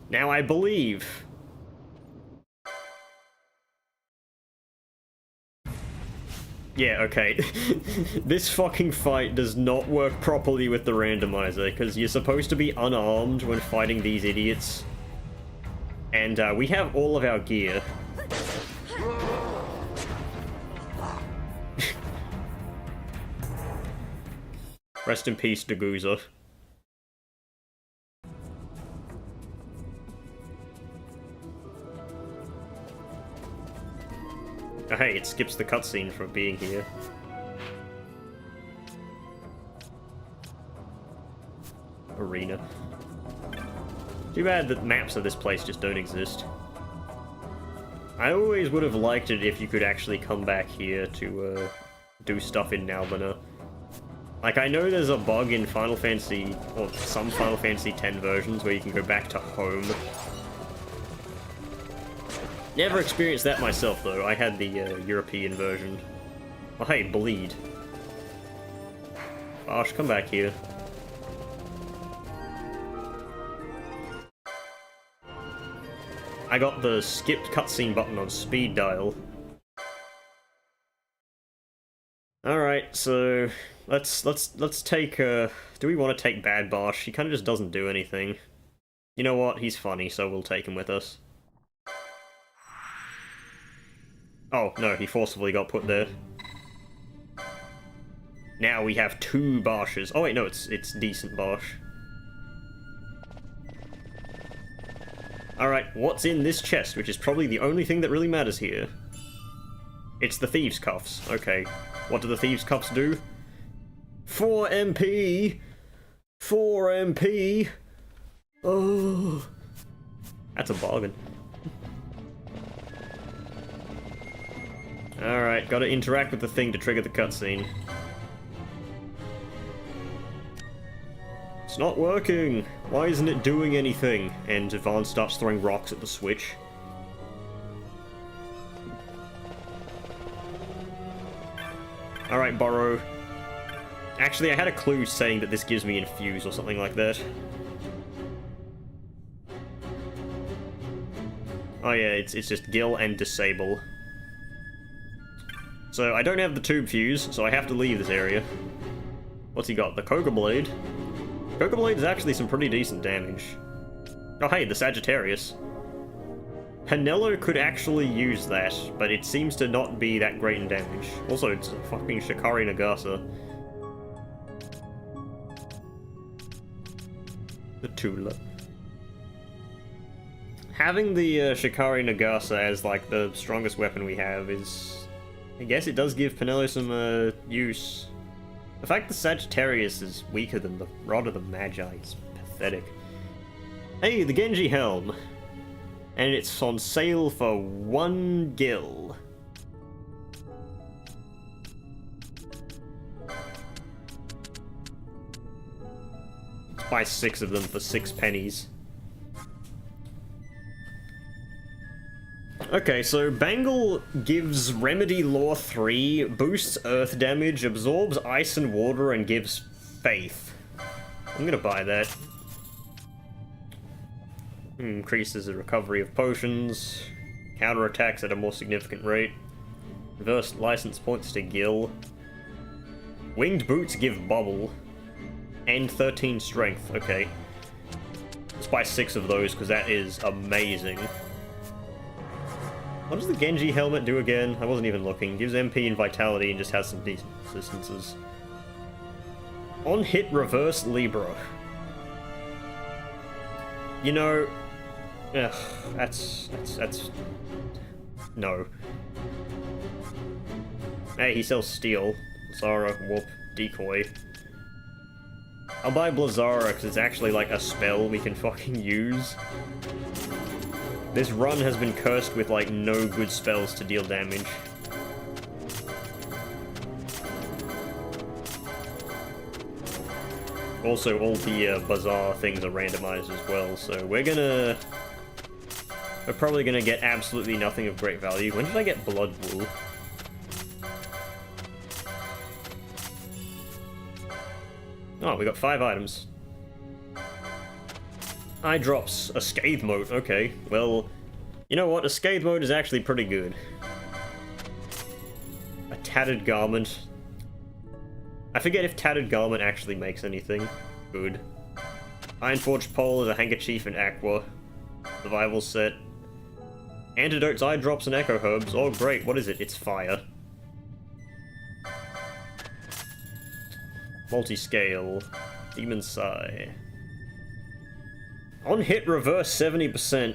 Now I believe... yeah, okay. This fucking fight does not work properly with the randomizer, because you're supposed to be unarmed when fighting these idiots. And we have all of our gear. Rest in peace, Daguza. Oh, hey, it skips the cutscene for being here. Arena. Too bad that maps of this place just don't exist. I always would have liked it if you could actually come back here to do stuff in Nalbina. Like, I know there's a bug in Final Fantasy, or some Final Fantasy X versions, where you can go back to home. Never experienced that myself, though. I had the European version. Oh, hey, Bleed. Gosh, come back here. I got the skipped cutscene button on speed dial. Alright, so let's take do we want to take Bad Bosch? He kind of just doesn't do anything. You know what? He's funny, so we'll take him with us. Oh, no, he forcibly got put there. Now we have 2 Bosches. Oh wait, no, it's decent Bosch. Alright, what's in this chest, which is probably the only thing that really matters here? It's the Thieves' Cuffs. Okay. What do the Thieves' Cuffs do? 4 MP! 4 MP! Oh! That's a bargain. Alright, gotta interact with the thing to trigger the cutscene. It's not working! Why isn't it doing anything? And Yvonne starts throwing rocks at the switch. Alright, Burrow. Actually, I had a clue saying that this gives me Infuse or something like that. Oh yeah, it's just Gill and Disable. So I don't have the Tube Fuse, so I have to leave this area. What's he got? The Coca Blade? Coca Blade is actually some pretty decent damage. Oh hey, the Sagittarius. Penelo could actually use that, but it seems to not be that great in damage. Also, it's a fucking Shikari Nagasa. The Tula. Having the Shikari Nagasa as, like, the strongest weapon we have is... I guess it does give Penelo some, use. The fact the Sagittarius is weaker than the Rod of the Magi is pathetic. Hey, the Genji Helm! And it's on sale for 1 gil. Let's buy 6 of them for 6 pennies. Okay, so Bangle gives Remedy Law 3, boosts Earth damage, absorbs Ice and Water, and gives Faith. I'm gonna buy that. Increases the recovery of potions, counterattacks at a more significant rate, reverse license points to Gil, winged boots give Bubble, and 13 strength. Okay. Let's buy 6 of those, because that is amazing. What does the Genji helmet do again? I wasn't even looking. Gives MP and Vitality and just has some decent resistances. On hit, reverse Libra. You know... Ugh, that's... No. Hey, he sells steel. Zara, Whoop, Decoy. I'll buy Blazara, because it's actually like a spell we can fucking use. This run has been cursed with, like, no good spells to deal damage. Also, all the Bazaar things are randomized as well, so we're probably gonna get absolutely nothing of great value. When did I get Blood Wool? Oh, we got 5 items. Eye drops, a Scathe Mode, okay. Well, you know what, a Scathe Mode is actually pretty good. A Tattered Garment. I forget if Tattered Garment actually makes anything good. Ironforged Pole is a Handkerchief and Aqua. Survival set. Antidotes, Eye Drops, and Echo Herbs. Oh great, what is it? It's fire. Multi-scale. Demon Sigh. On hit, reverse 70%.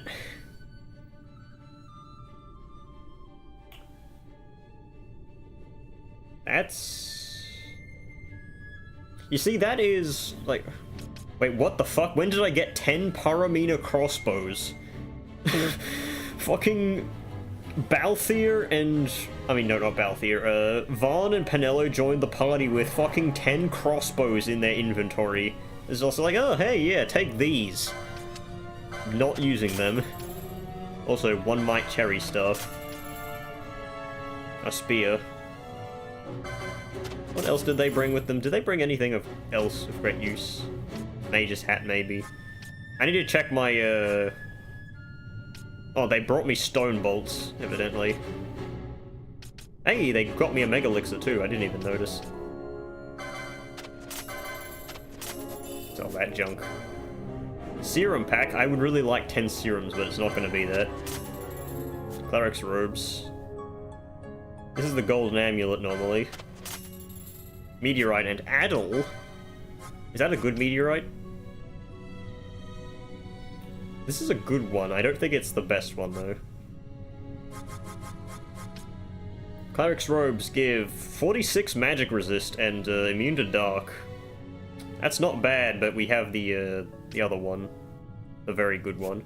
That's... You see, that is, like... Wait, what the fuck? When did I get 10 Paramina crossbows? Fucking... Balthier and... I mean, no, not Balthier. Vaughn and Penelo joined the party with fucking 10 crossbows in their inventory. It's also like, oh, hey, yeah, take these. Not using them. Also, 1 Might Cherry stuff. A spear. What else did they bring with them? Did they bring anything else of great use? Mage's Hat, maybe. I need to check my, Oh, they brought me stone bolts, evidently. Hey, they got me a Mega Elixir too, I didn't even notice. It's all that junk. Serum pack, I would really like 10 serums, but it's not going to be that. Cleric's Robes. This is the golden amulet normally. Meteorite and Addle? Is that a good meteorite? This is a good one. I don't think it's the best one, though. Cleric's Robes give 46 magic resist and immune to dark. That's not bad, but we have the other one. The very good one.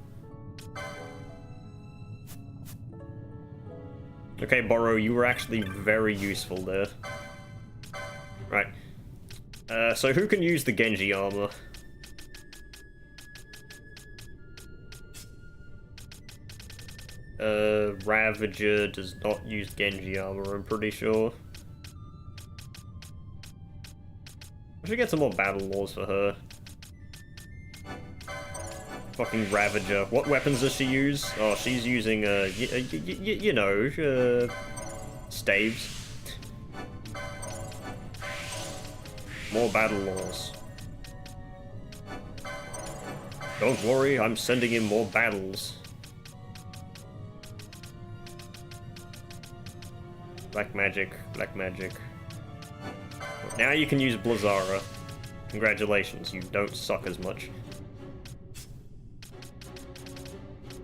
Okay, Borrow, you were actually very useful there. Right. So who can use the Genji armor? Ravager does not use Genji armor, I'm pretty sure. I should get some more battle laws for her. Fucking Ravager. What weapons does she use? Oh, she's using, you know, staves. More battle laws. Don't worry, I'm sending in more battles. Black magic, black magic. Now you can use Blazara. Congratulations, you don't suck as much.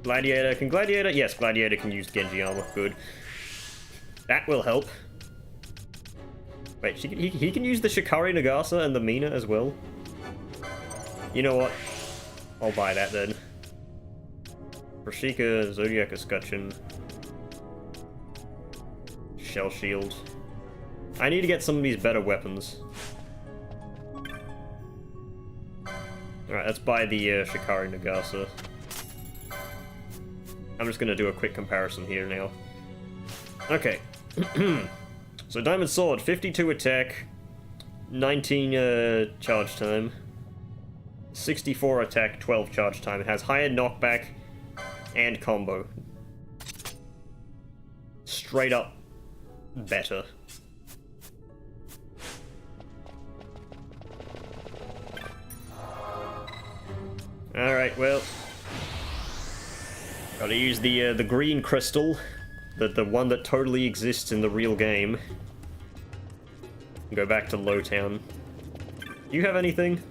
Gladiator, can Gladiator? Yes, Gladiator can use Genji armor, good. That will help. Wait, he can use the Shikari Nagasa and the Mina as well? You know what? I'll buy that then. Rashika, Zodiac Escutcheon. Shell Shield. I need to get some of these better weapons. Alright, let's buy the Shikari Nagasa. I'm just gonna do a quick comparison here now. Okay. So Diamond Sword, 52 attack, 19 charge time, 64 attack, 12 charge time. It has higher knockback and combo. Straight up better. Alright, well. Gotta use the green crystal. The one that totally exists in the real game. Go back to Lowtown. Do you have anything?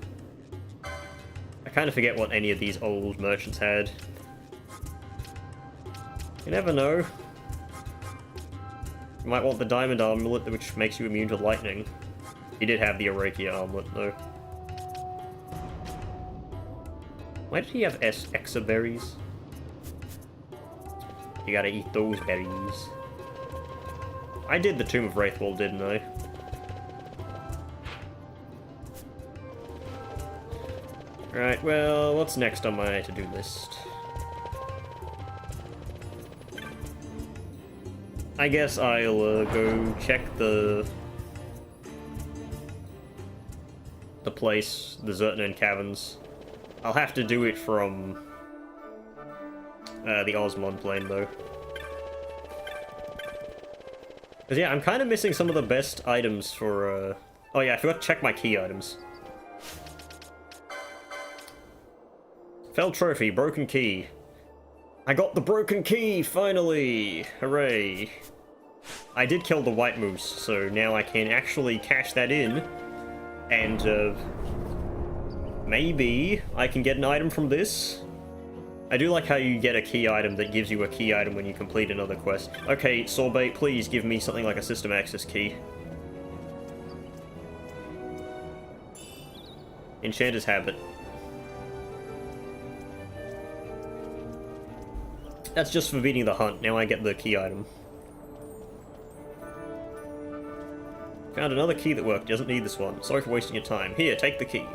I kind of forget what any of these old merchants had. You never know. You might want the diamond armlet, which makes you immune to lightning. He did have the Arakia armlet, though. Why did he have Exa berries? You gotta eat those berries. I did the Tomb of Wraithwall, didn't I? Right, well, what's next on my to-do list? I guess I'll go check the place, the Zertnan Caverns. I'll have to do it from the Osmond plane, though. Because, yeah, I'm kind of missing some of the best items for, Oh, yeah, I forgot to check my key items. Fell Trophy, Broken Key. I got the Broken Key, finally! Hooray! I did kill the White Moose, so now I can actually cash that in. And, maybe I can get an item from this? I do like how you get a key item that gives you a key item when you complete another quest. Okay, Sorbet, please give me something like a system access key. Enchanter's Habit. That's just for beating the hunt. Now I get the key item. Found another key that worked. Doesn't need this one. Sorry for wasting your time. Here, take the key.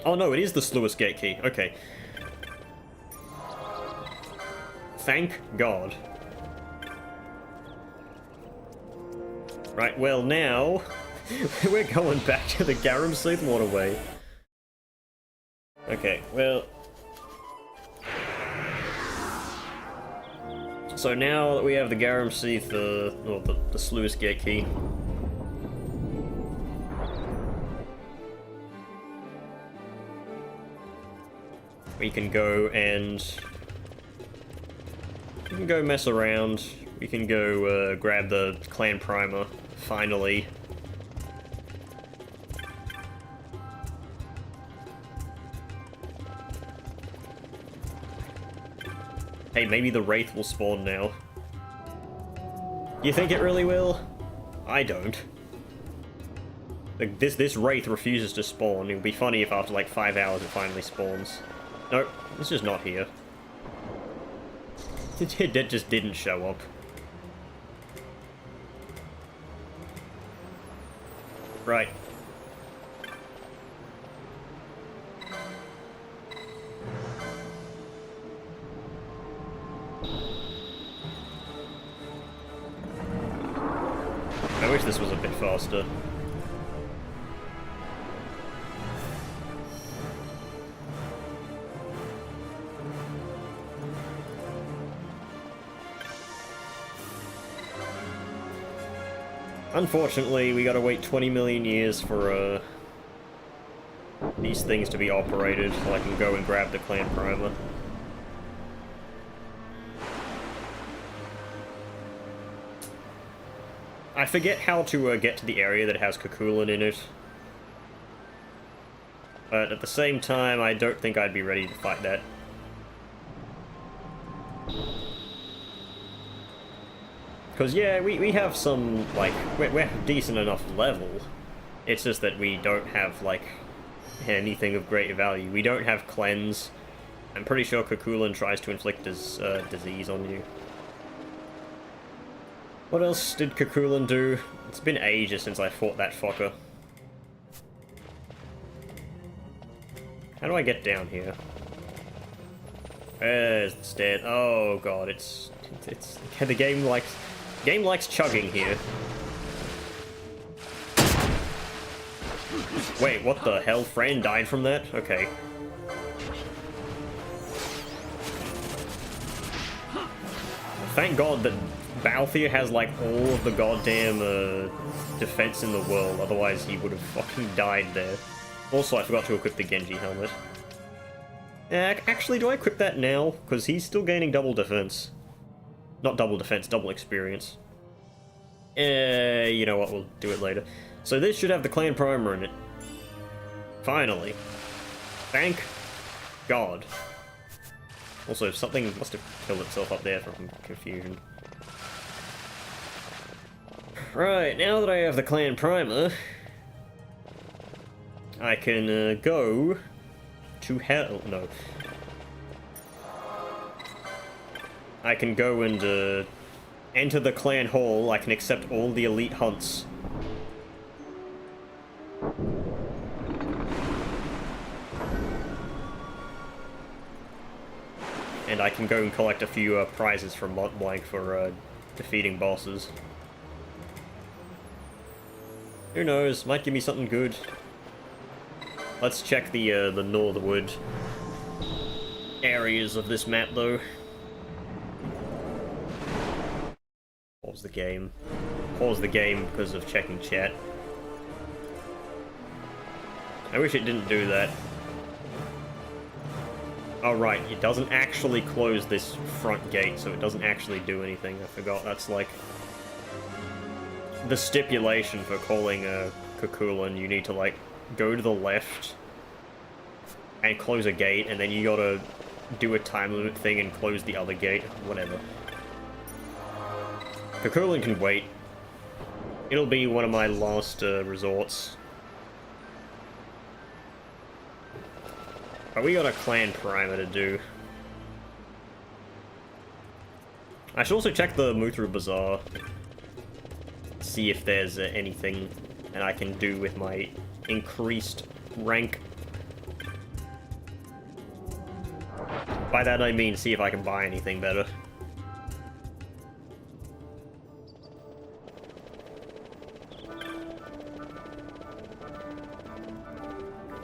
Oh no, it is the Sluice Gate key. Okay. Thank God. Right, well now... we're going back to the Garamseath Waterway. Okay, well... So now that we have the Garamseath, or the Sluice Gate key... we can go and... we can go mess around. We can go grab the clan primer, finally. Hey, maybe the Wraith will spawn now. You think it really will? I don't. Like, this Wraith refuses to spawn. It would be funny if after like 5 hours it finally spawns. Nope, it's just not here. It just didn't show up. Right. I wish this was a bit faster. Unfortunately, we gotta wait 20 million years for these things to be operated so I can go and grab the clan primer. I forget how to get to the area that has Kakulan in it. But at the same time, I don't think I'd be ready to fight that. Because, yeah, we have some, like, we're decent enough level. It's just that we don't have, like, anything of great value. We don't have cleanse. I'm pretty sure Kakulan tries to inflict his disease on you. What else did Kakulan do? It's been ages since I fought that fucker. How do I get down here? There's the stairs. Oh god, it's the game likes chugging here. Wait, what the hell? Fran died from that? Okay. Thank god that Balthier has like all of the goddamn defense in the world, otherwise he would have fucking died there. Also, I forgot to equip the Genji helmet. Actually, do I equip that now? Because he's still gaining double defense. Not double defense, double experience. You know what, we'll do it later. So this should have the clan primer in it. Finally. Thank God. Also, something must have killed itself up there from confusion. Right, now that I have the clan primer, I can go to hell. No. I can go and enter the clan hall. I can accept all the elite hunts. And I can go and collect a few prizes from Mont Blanc for defeating bosses. Who knows? Might give me something good. Let's check the northward areas of this map, though. Pause the game. Pause the game because of checking chat. I wish it didn't do that. Oh right, it doesn't actually close this front gate, so it doesn't actually do anything. I forgot, that's like the stipulation for calling a Kakulan. You need to like go to the left and close a gate, and then you gotta do a time limit thing and close the other gate, whatever. Kakulan can wait. It'll be one of my last resorts. But we got a clan primer to do. I should also check the Muthru Bazaar. See if there's anything that I can do with my increased rank. By that I mean see if I can buy anything better.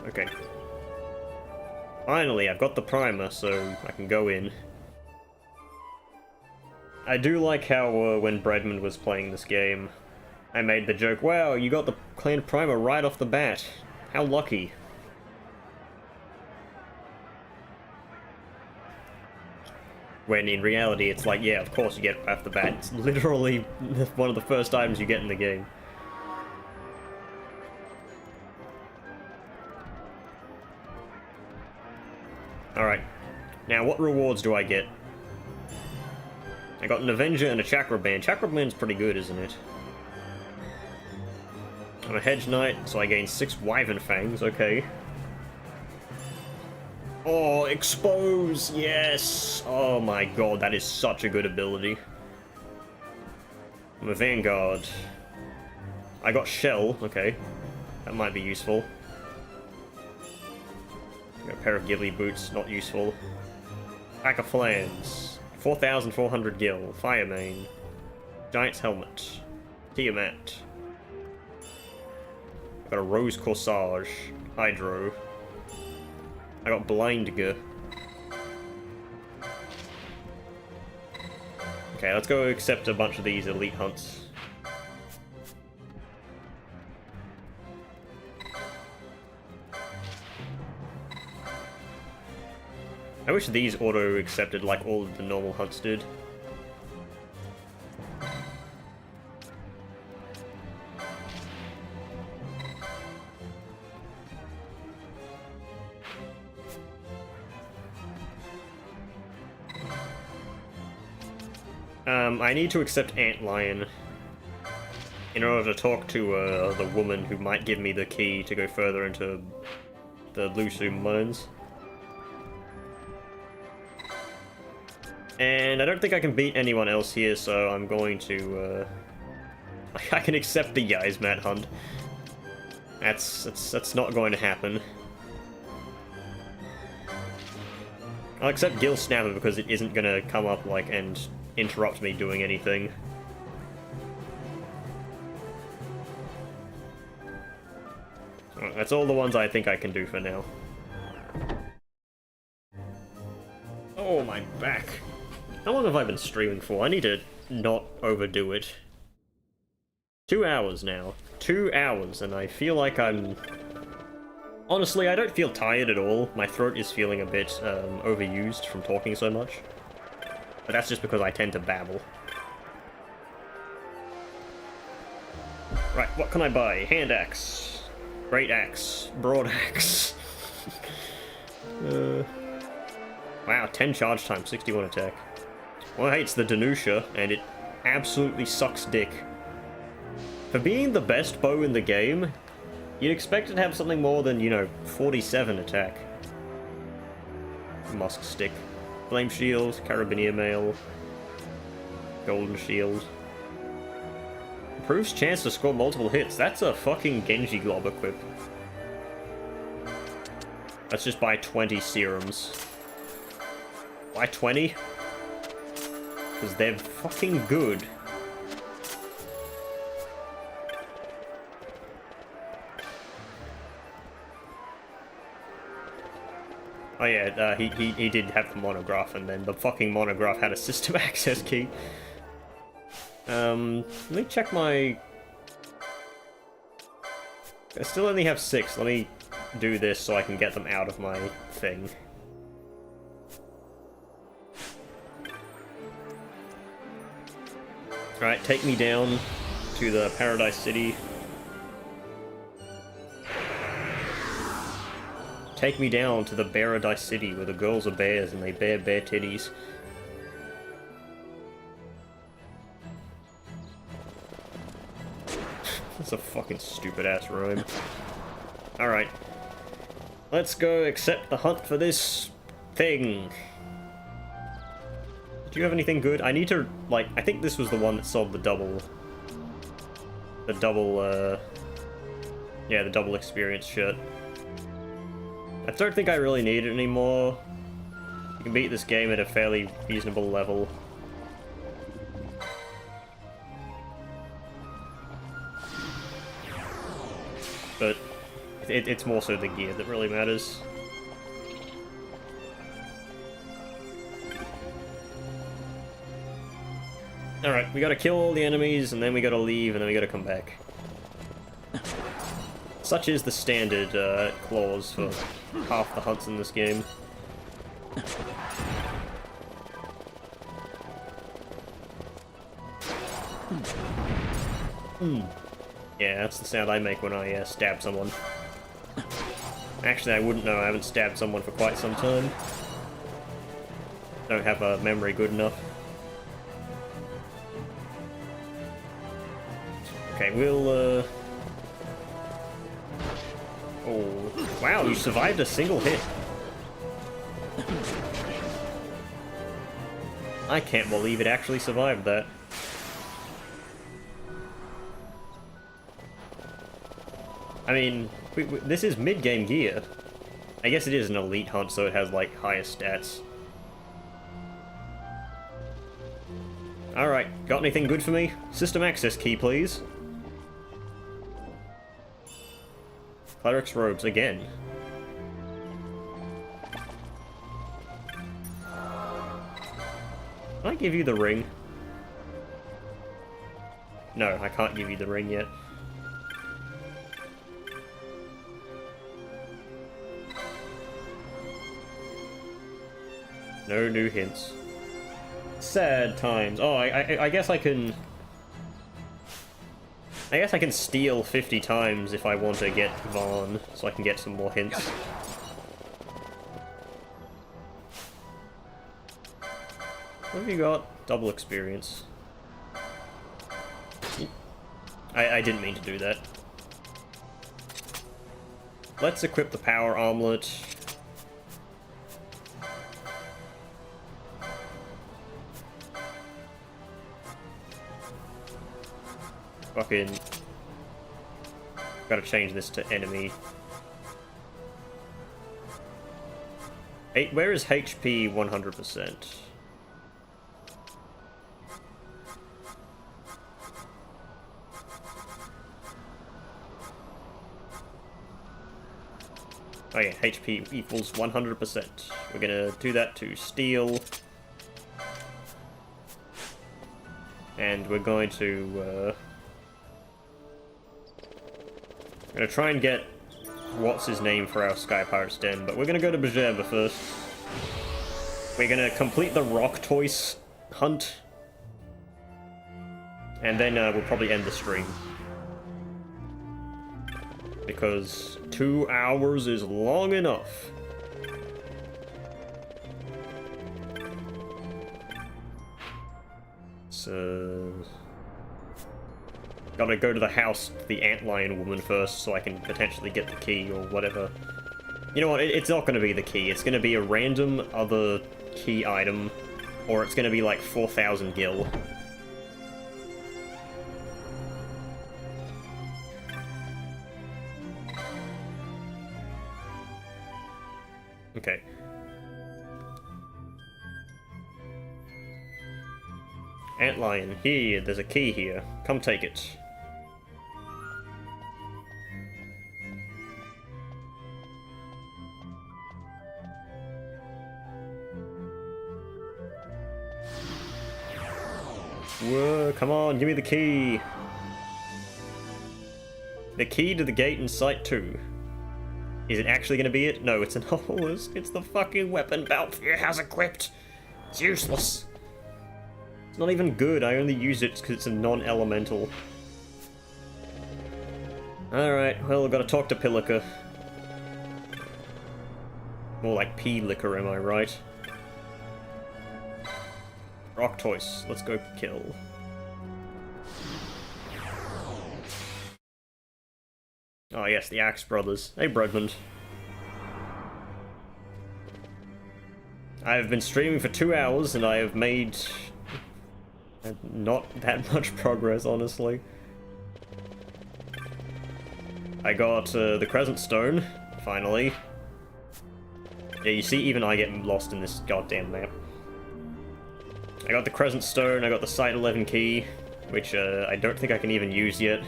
Okay. Finally, I've got the primer, so I can go in. I do like how when Bredman was playing this game, I made the joke, wow, you got the clan primer right off the bat. How lucky. When in reality, it's like, yeah, of course you get it right off the bat. It's literally one of the first items you get in the game. Alright, now what rewards do I get? I got an Avenger and a Chakra Band. Chakra Band's pretty good, isn't it? I'm a Hedge Knight, so I gain 6 Wyvern Fangs, okay. Oh, Expose, yes! Oh my god, that is such a good ability. I'm a Vanguard. I got Shell, okay. That might be useful. A pair of Ghillie Boots, not useful. Pack of Flans. 4,400 gil. Fire Mane. Giant's Helmet. Tiamat. Got a Rose Corsage. Hydro. I got Blindger. Okay, let's go accept a bunch of these elite hunts. I wish these auto-accepted like all of the normal hunts did. I need to accept Antlion in order to talk to the woman who might give me the key to go further into the Lusu mines. And I don't think I can beat anyone else here, so I'm going to, I can accept the Yzmat hunt. That's not going to happen. I'll accept Gil Snapper because it isn't gonna come up, like, and interrupt me doing anything. That's all the ones I think I can do for now. Oh, my back. How long have I been streaming for? I need to not overdo it. 2 hours now. 2 hours, and I feel like I'm... Honestly, I don't feel tired at all. My throat is feeling a bit overused from talking so much. But that's just because I tend to babble. Right, what can I buy? Hand axe. Great axe. Broad axe. Wow, 10 charge time, 61 attack. Well, hey, it's the Danusha, and it absolutely sucks dick. For being the best bow in the game, you'd expect it to have something more than, you know, 47 attack. Musk stick. Flame shield, Carabinier mail. Golden shield. Improves chance to score multiple hits. That's a fucking Genji Glob equip. Let's just buy 20 serums. Why 20? Because they're fucking good. Oh yeah, he did have the monograph, and then the fucking monograph had a system access key. Let me check my... I still only have 6. Let me do this so I can get them out of my thing. Alright, take me down to the Paradise City. Take me down to the Paradise City where the girls are bears and they bear titties. That's a fucking stupid ass rhyme. Alright. Let's go accept the hunt for this thing. Do you have anything good? I need to, like, I think this was the one that sold the double... yeah, the double experience shit. I don't think I really need it anymore. You can beat this game at a fairly reasonable level. But it's more so the gear that really matters. Alright, we gotta kill all the enemies, and then we gotta leave, and then we gotta come back. Such is the standard clause for half the hunts in this game. Yeah, that's the sound I make when I stab someone. Actually, I wouldn't know. I haven't stabbed someone for quite some time. Don't have a memory good enough. Okay, we'll, Oh, wow, you survived a single hit. I can't believe it actually survived that. I mean, this is mid-game gear. I guess it is an elite hunt, so it has, like, higher stats. Alright, got anything good for me? System access key, please. Cleric's robes again. Can I give you the ring? No, I can't give you the ring yet. No new hints. Sad times. Oh, I guess I can... I guess I can steal 50 times if I want to get Vaughn, so I can get some more hints. What have you got? Double experience. I didn't mean to do that. Let's equip the power armlet. Fucking... Gotta change this to enemy. Where is HP 100%? Oh yeah, HP equals 100%. We're gonna do that to steel. And we're going to, we're gonna try and get what's his name for our Sky Pirate's Den, but we're gonna go to Bajeba first. We're gonna complete the Rock Toys hunt. And then we'll probably end the stream. Because 2 hours is long enough. So... Gotta go to the house, the antlion woman first, so I can potentially get the key or whatever. You know what, it's not gonna be the key, it's gonna be a random other key item, or it's gonna be like 4,000 gil. Okay. Antlion, here, there's a key here. Come take it. Whoa, come on, give me the key. The key to the gate in Site 2. Is it actually gonna be it? No, it's an obelisk. It's the fucking weapon Balthier has equipped. It's useless. It's not even good. I only use it because it's a non-elemental. Alright, well, I've got to talk to Pilica. More like P-Licker, am I right? Rock Toys. Let's go kill. Oh yes, the Axe Brothers. Hey, Bregman. I have been streaming for 2 hours and I have made not that much progress, honestly. I got the Crescent Stone, finally. Yeah, you see, even I get lost in this goddamn map. I got the Crescent Stone, I got the Site 11 key, which I don't think I can even use yet.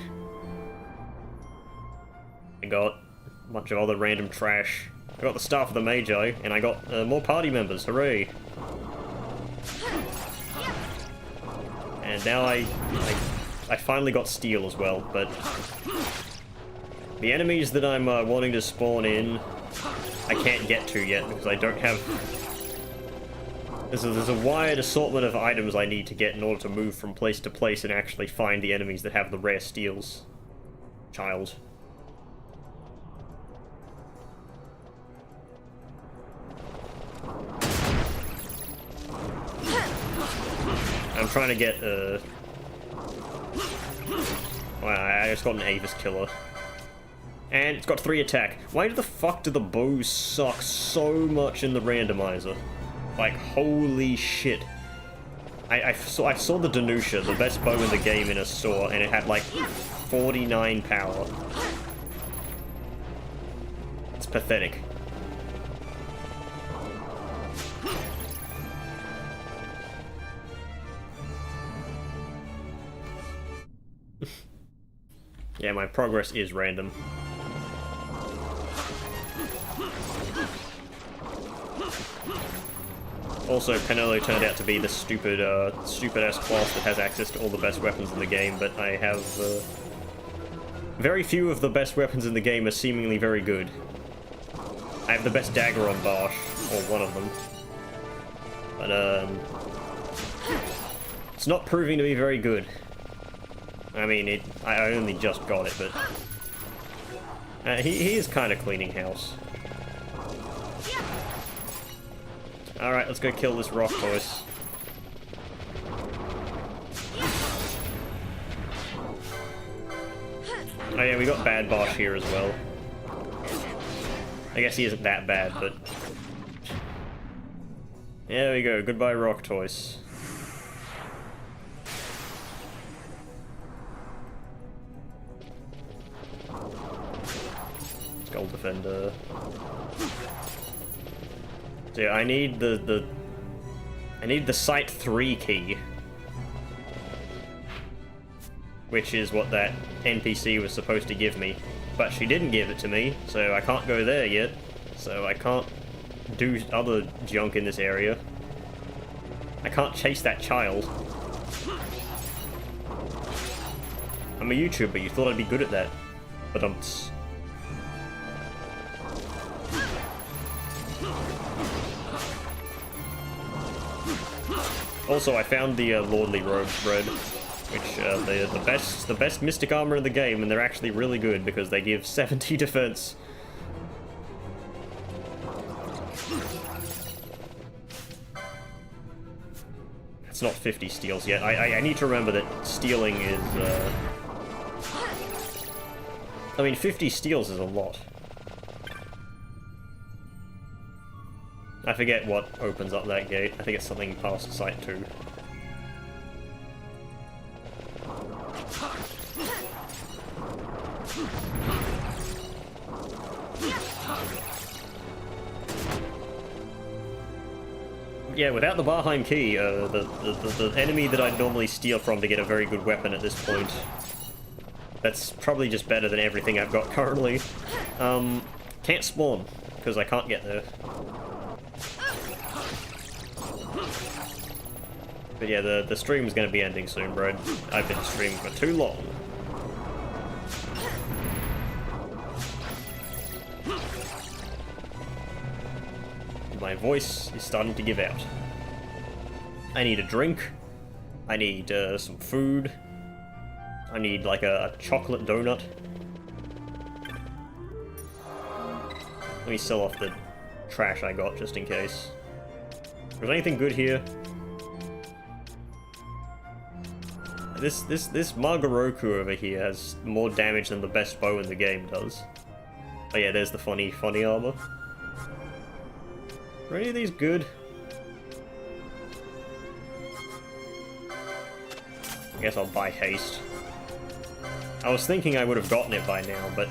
I got a bunch of other random trash. I got the Staff of the Magi, and I got more party members, hooray! And now I finally got steel as well, but the enemies that I'm wanting to spawn in, I can't get to yet because I don't have... There's a wide assortment of items I need to get in order to move from place to place and actually find the enemies that have the rare steels. Child. I'm trying to get, well, I just got an Avis Killer. And it's got 3 attack. Why the fuck do the bows suck so much in the randomizer? Like, holy shit. I saw the Danusha, the best bow in the game, in a saw, and it had like 49 power. It's pathetic. Yeah, my progress is random. Also, Penelo turned out to be the stupid-ass class that has access to all the best weapons in the game, but I have, very few of the best weapons in the game are seemingly very good. I have the best dagger on Bosch, or one of them. But, it's not proving to be very good. I mean, I only just got it, but... he is kind of cleaning house. Alright, let's go kill this rock horse. Oh yeah, we got Bad Bosch here as well. I guess he isn't that bad, but... There we go, goodbye rock toys. Skull Defender. So yeah, I need the Site 3 key. Which is what that NPC was supposed to give me. But she didn't give it to me, so I can't go there yet. So I can't do other junk in this area. I can't chase that child. I'm a YouTuber, you thought I'd be good at that. But also, I found the Lordly Robes bread, which they're the best mystic armor in the game, and they're actually really good because they give 70 defense. It's not 50 steals yet. I need to remember that stealing is. I mean, 50 steals is a lot. I forget what opens up that gate. I think it's something past Site 2. Yeah, without the Barheim key, the enemy that I'd normally steal from to get a very good weapon at this point, that's probably just better than everything I've got currently. Can't spawn, because I can't get there. But yeah, the stream's gonna be ending soon, bro. I've been streaming for too long. My voice is starting to give out. I need a drink. I need some food. I need like a chocolate donut. Let me sell off the trash I got just in case. Was anything good here? This Margoroku over here has more damage than the best bow in the game does. Oh yeah, there's the funny armor. Are any of these good? I guess I'll buy haste. I was thinking I would have gotten it by now, but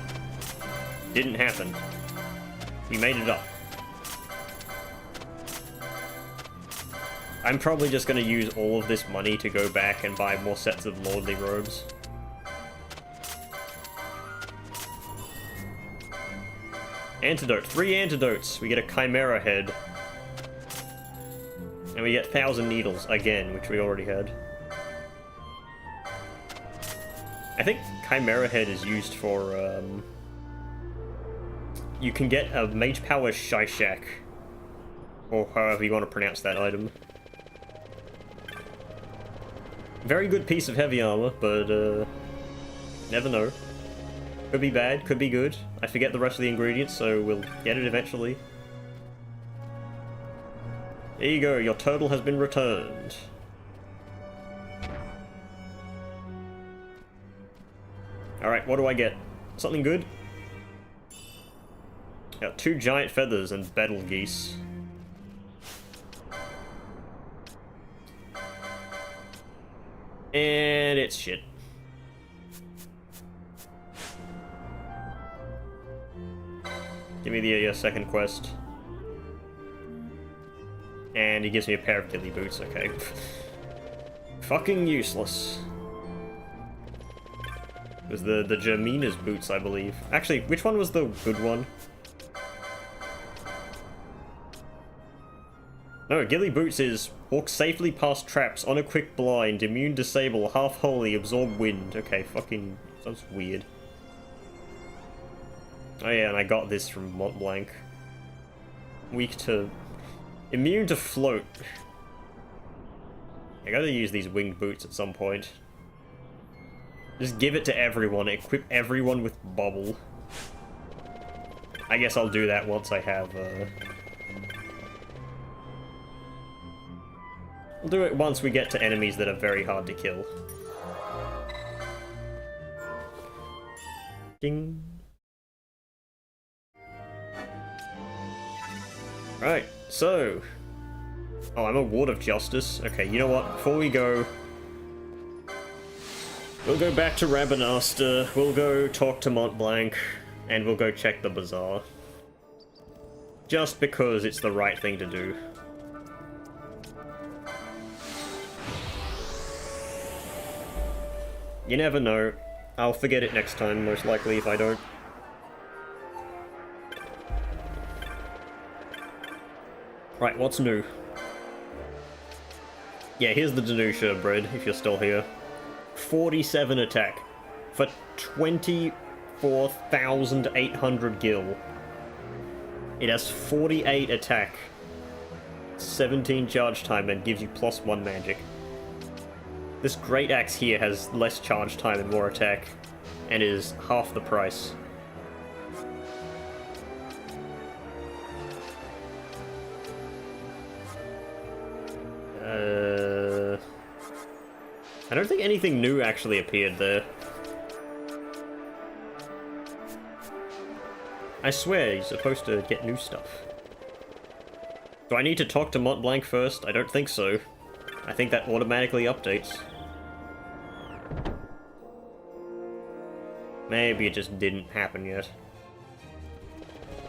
didn't happen. We made it up. I'm probably just going to use all of this money to go back and buy more sets of Lordly Robes. Antidote. 3 antidotes. We get a Chimera Head. And we get 1,000 Needles again, which we already had. I think Chimera Head is used for, you can get a Mage Power Shishak. Or however you want to pronounce that item. Very good piece of heavy armor, but, never know. Could be bad, could be good. I forget the rest of the ingredients, so we'll get it eventually. There you go, your turtle has been returned. Alright, what do I get? Something good? Got 2 giant feathers and battle geese. And it's shit. Give me the second quest. And he gives me a pair of ghillie boots, okay. Fucking useless. It was the Germina's boots, I believe. Actually, which one was the good one? No, Ghillie Boots is walk safely past traps, on a quick blind, immune disable, half holy, absorb wind. Okay, fucking sounds weird. Oh yeah, and I got this from Mont Blanc. Weak to... immune to float. I gotta use these winged boots at some point. Just give it to everyone, equip everyone with bubble. I guess I'll do that once I have, I'll do it once we get to enemies that are very hard to kill. Ding. Right, so... oh, I'm a Ward of Justice. Okay, you know what? Before we go... we'll go back to Rabanasta, we'll go talk to Mont Blanc, and we'll go check the bazaar. Just because it's the right thing to do. You never know. I'll forget it next time, most likely, if I don't. Right, what's new? Yeah, here's the Danusha bread, if you're still here. 47 attack for 24,800 gil. It has 48 attack, 17 charge time, and gives you +1 magic. This Great Axe here has less charge time and more attack, and is half the price. I don't think anything new actually appeared there. I swear, you're supposed to get new stuff. Do I need to talk to Mont Blanc first? I don't think so. I think that automatically updates. Maybe it just didn't happen yet.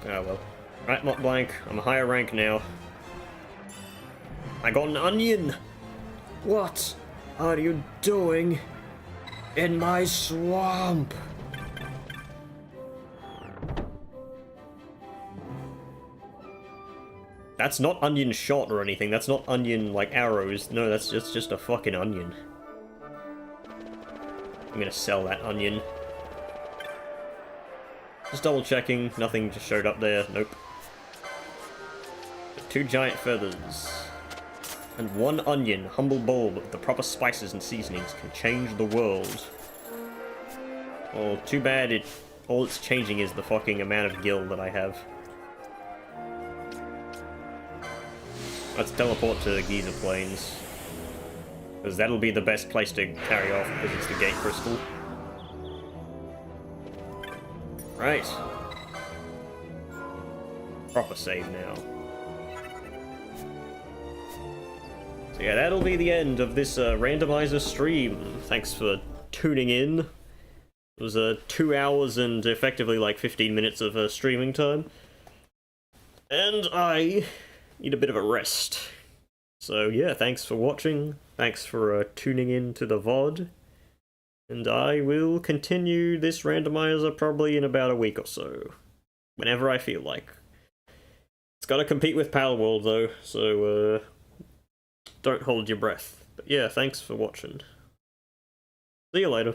Oh well. Right, Mont Blanc, I'm a higher rank now. I got an onion! What are you doing in my swamp? That's not onion shot or anything, that's not onion, like, arrows. No, that's just a fucking onion. I'm gonna sell that onion. Just double checking, nothing just showed up there, nope. 2 giant feathers. And 1 onion, humble bulb, with the proper spices and seasonings can change the world. Well, too bad all it's changing is the fucking amount of gil that I have. Let's teleport to the Giza Plains. Because that'll be the best place to carry off, because it's the gate crystal. Right. Proper save now. So yeah, that'll be the end of this randomizer stream. Thanks for tuning in. It was 2 hours and effectively like 15 minutes of streaming time. And I need a bit of a rest. So yeah, thanks for watching. Thanks for tuning in to the VOD. And I will continue this randomizer probably in about a week or so. Whenever I feel like. It's gotta compete with Palworld though, so don't hold your breath. But yeah, thanks for watching. See you later.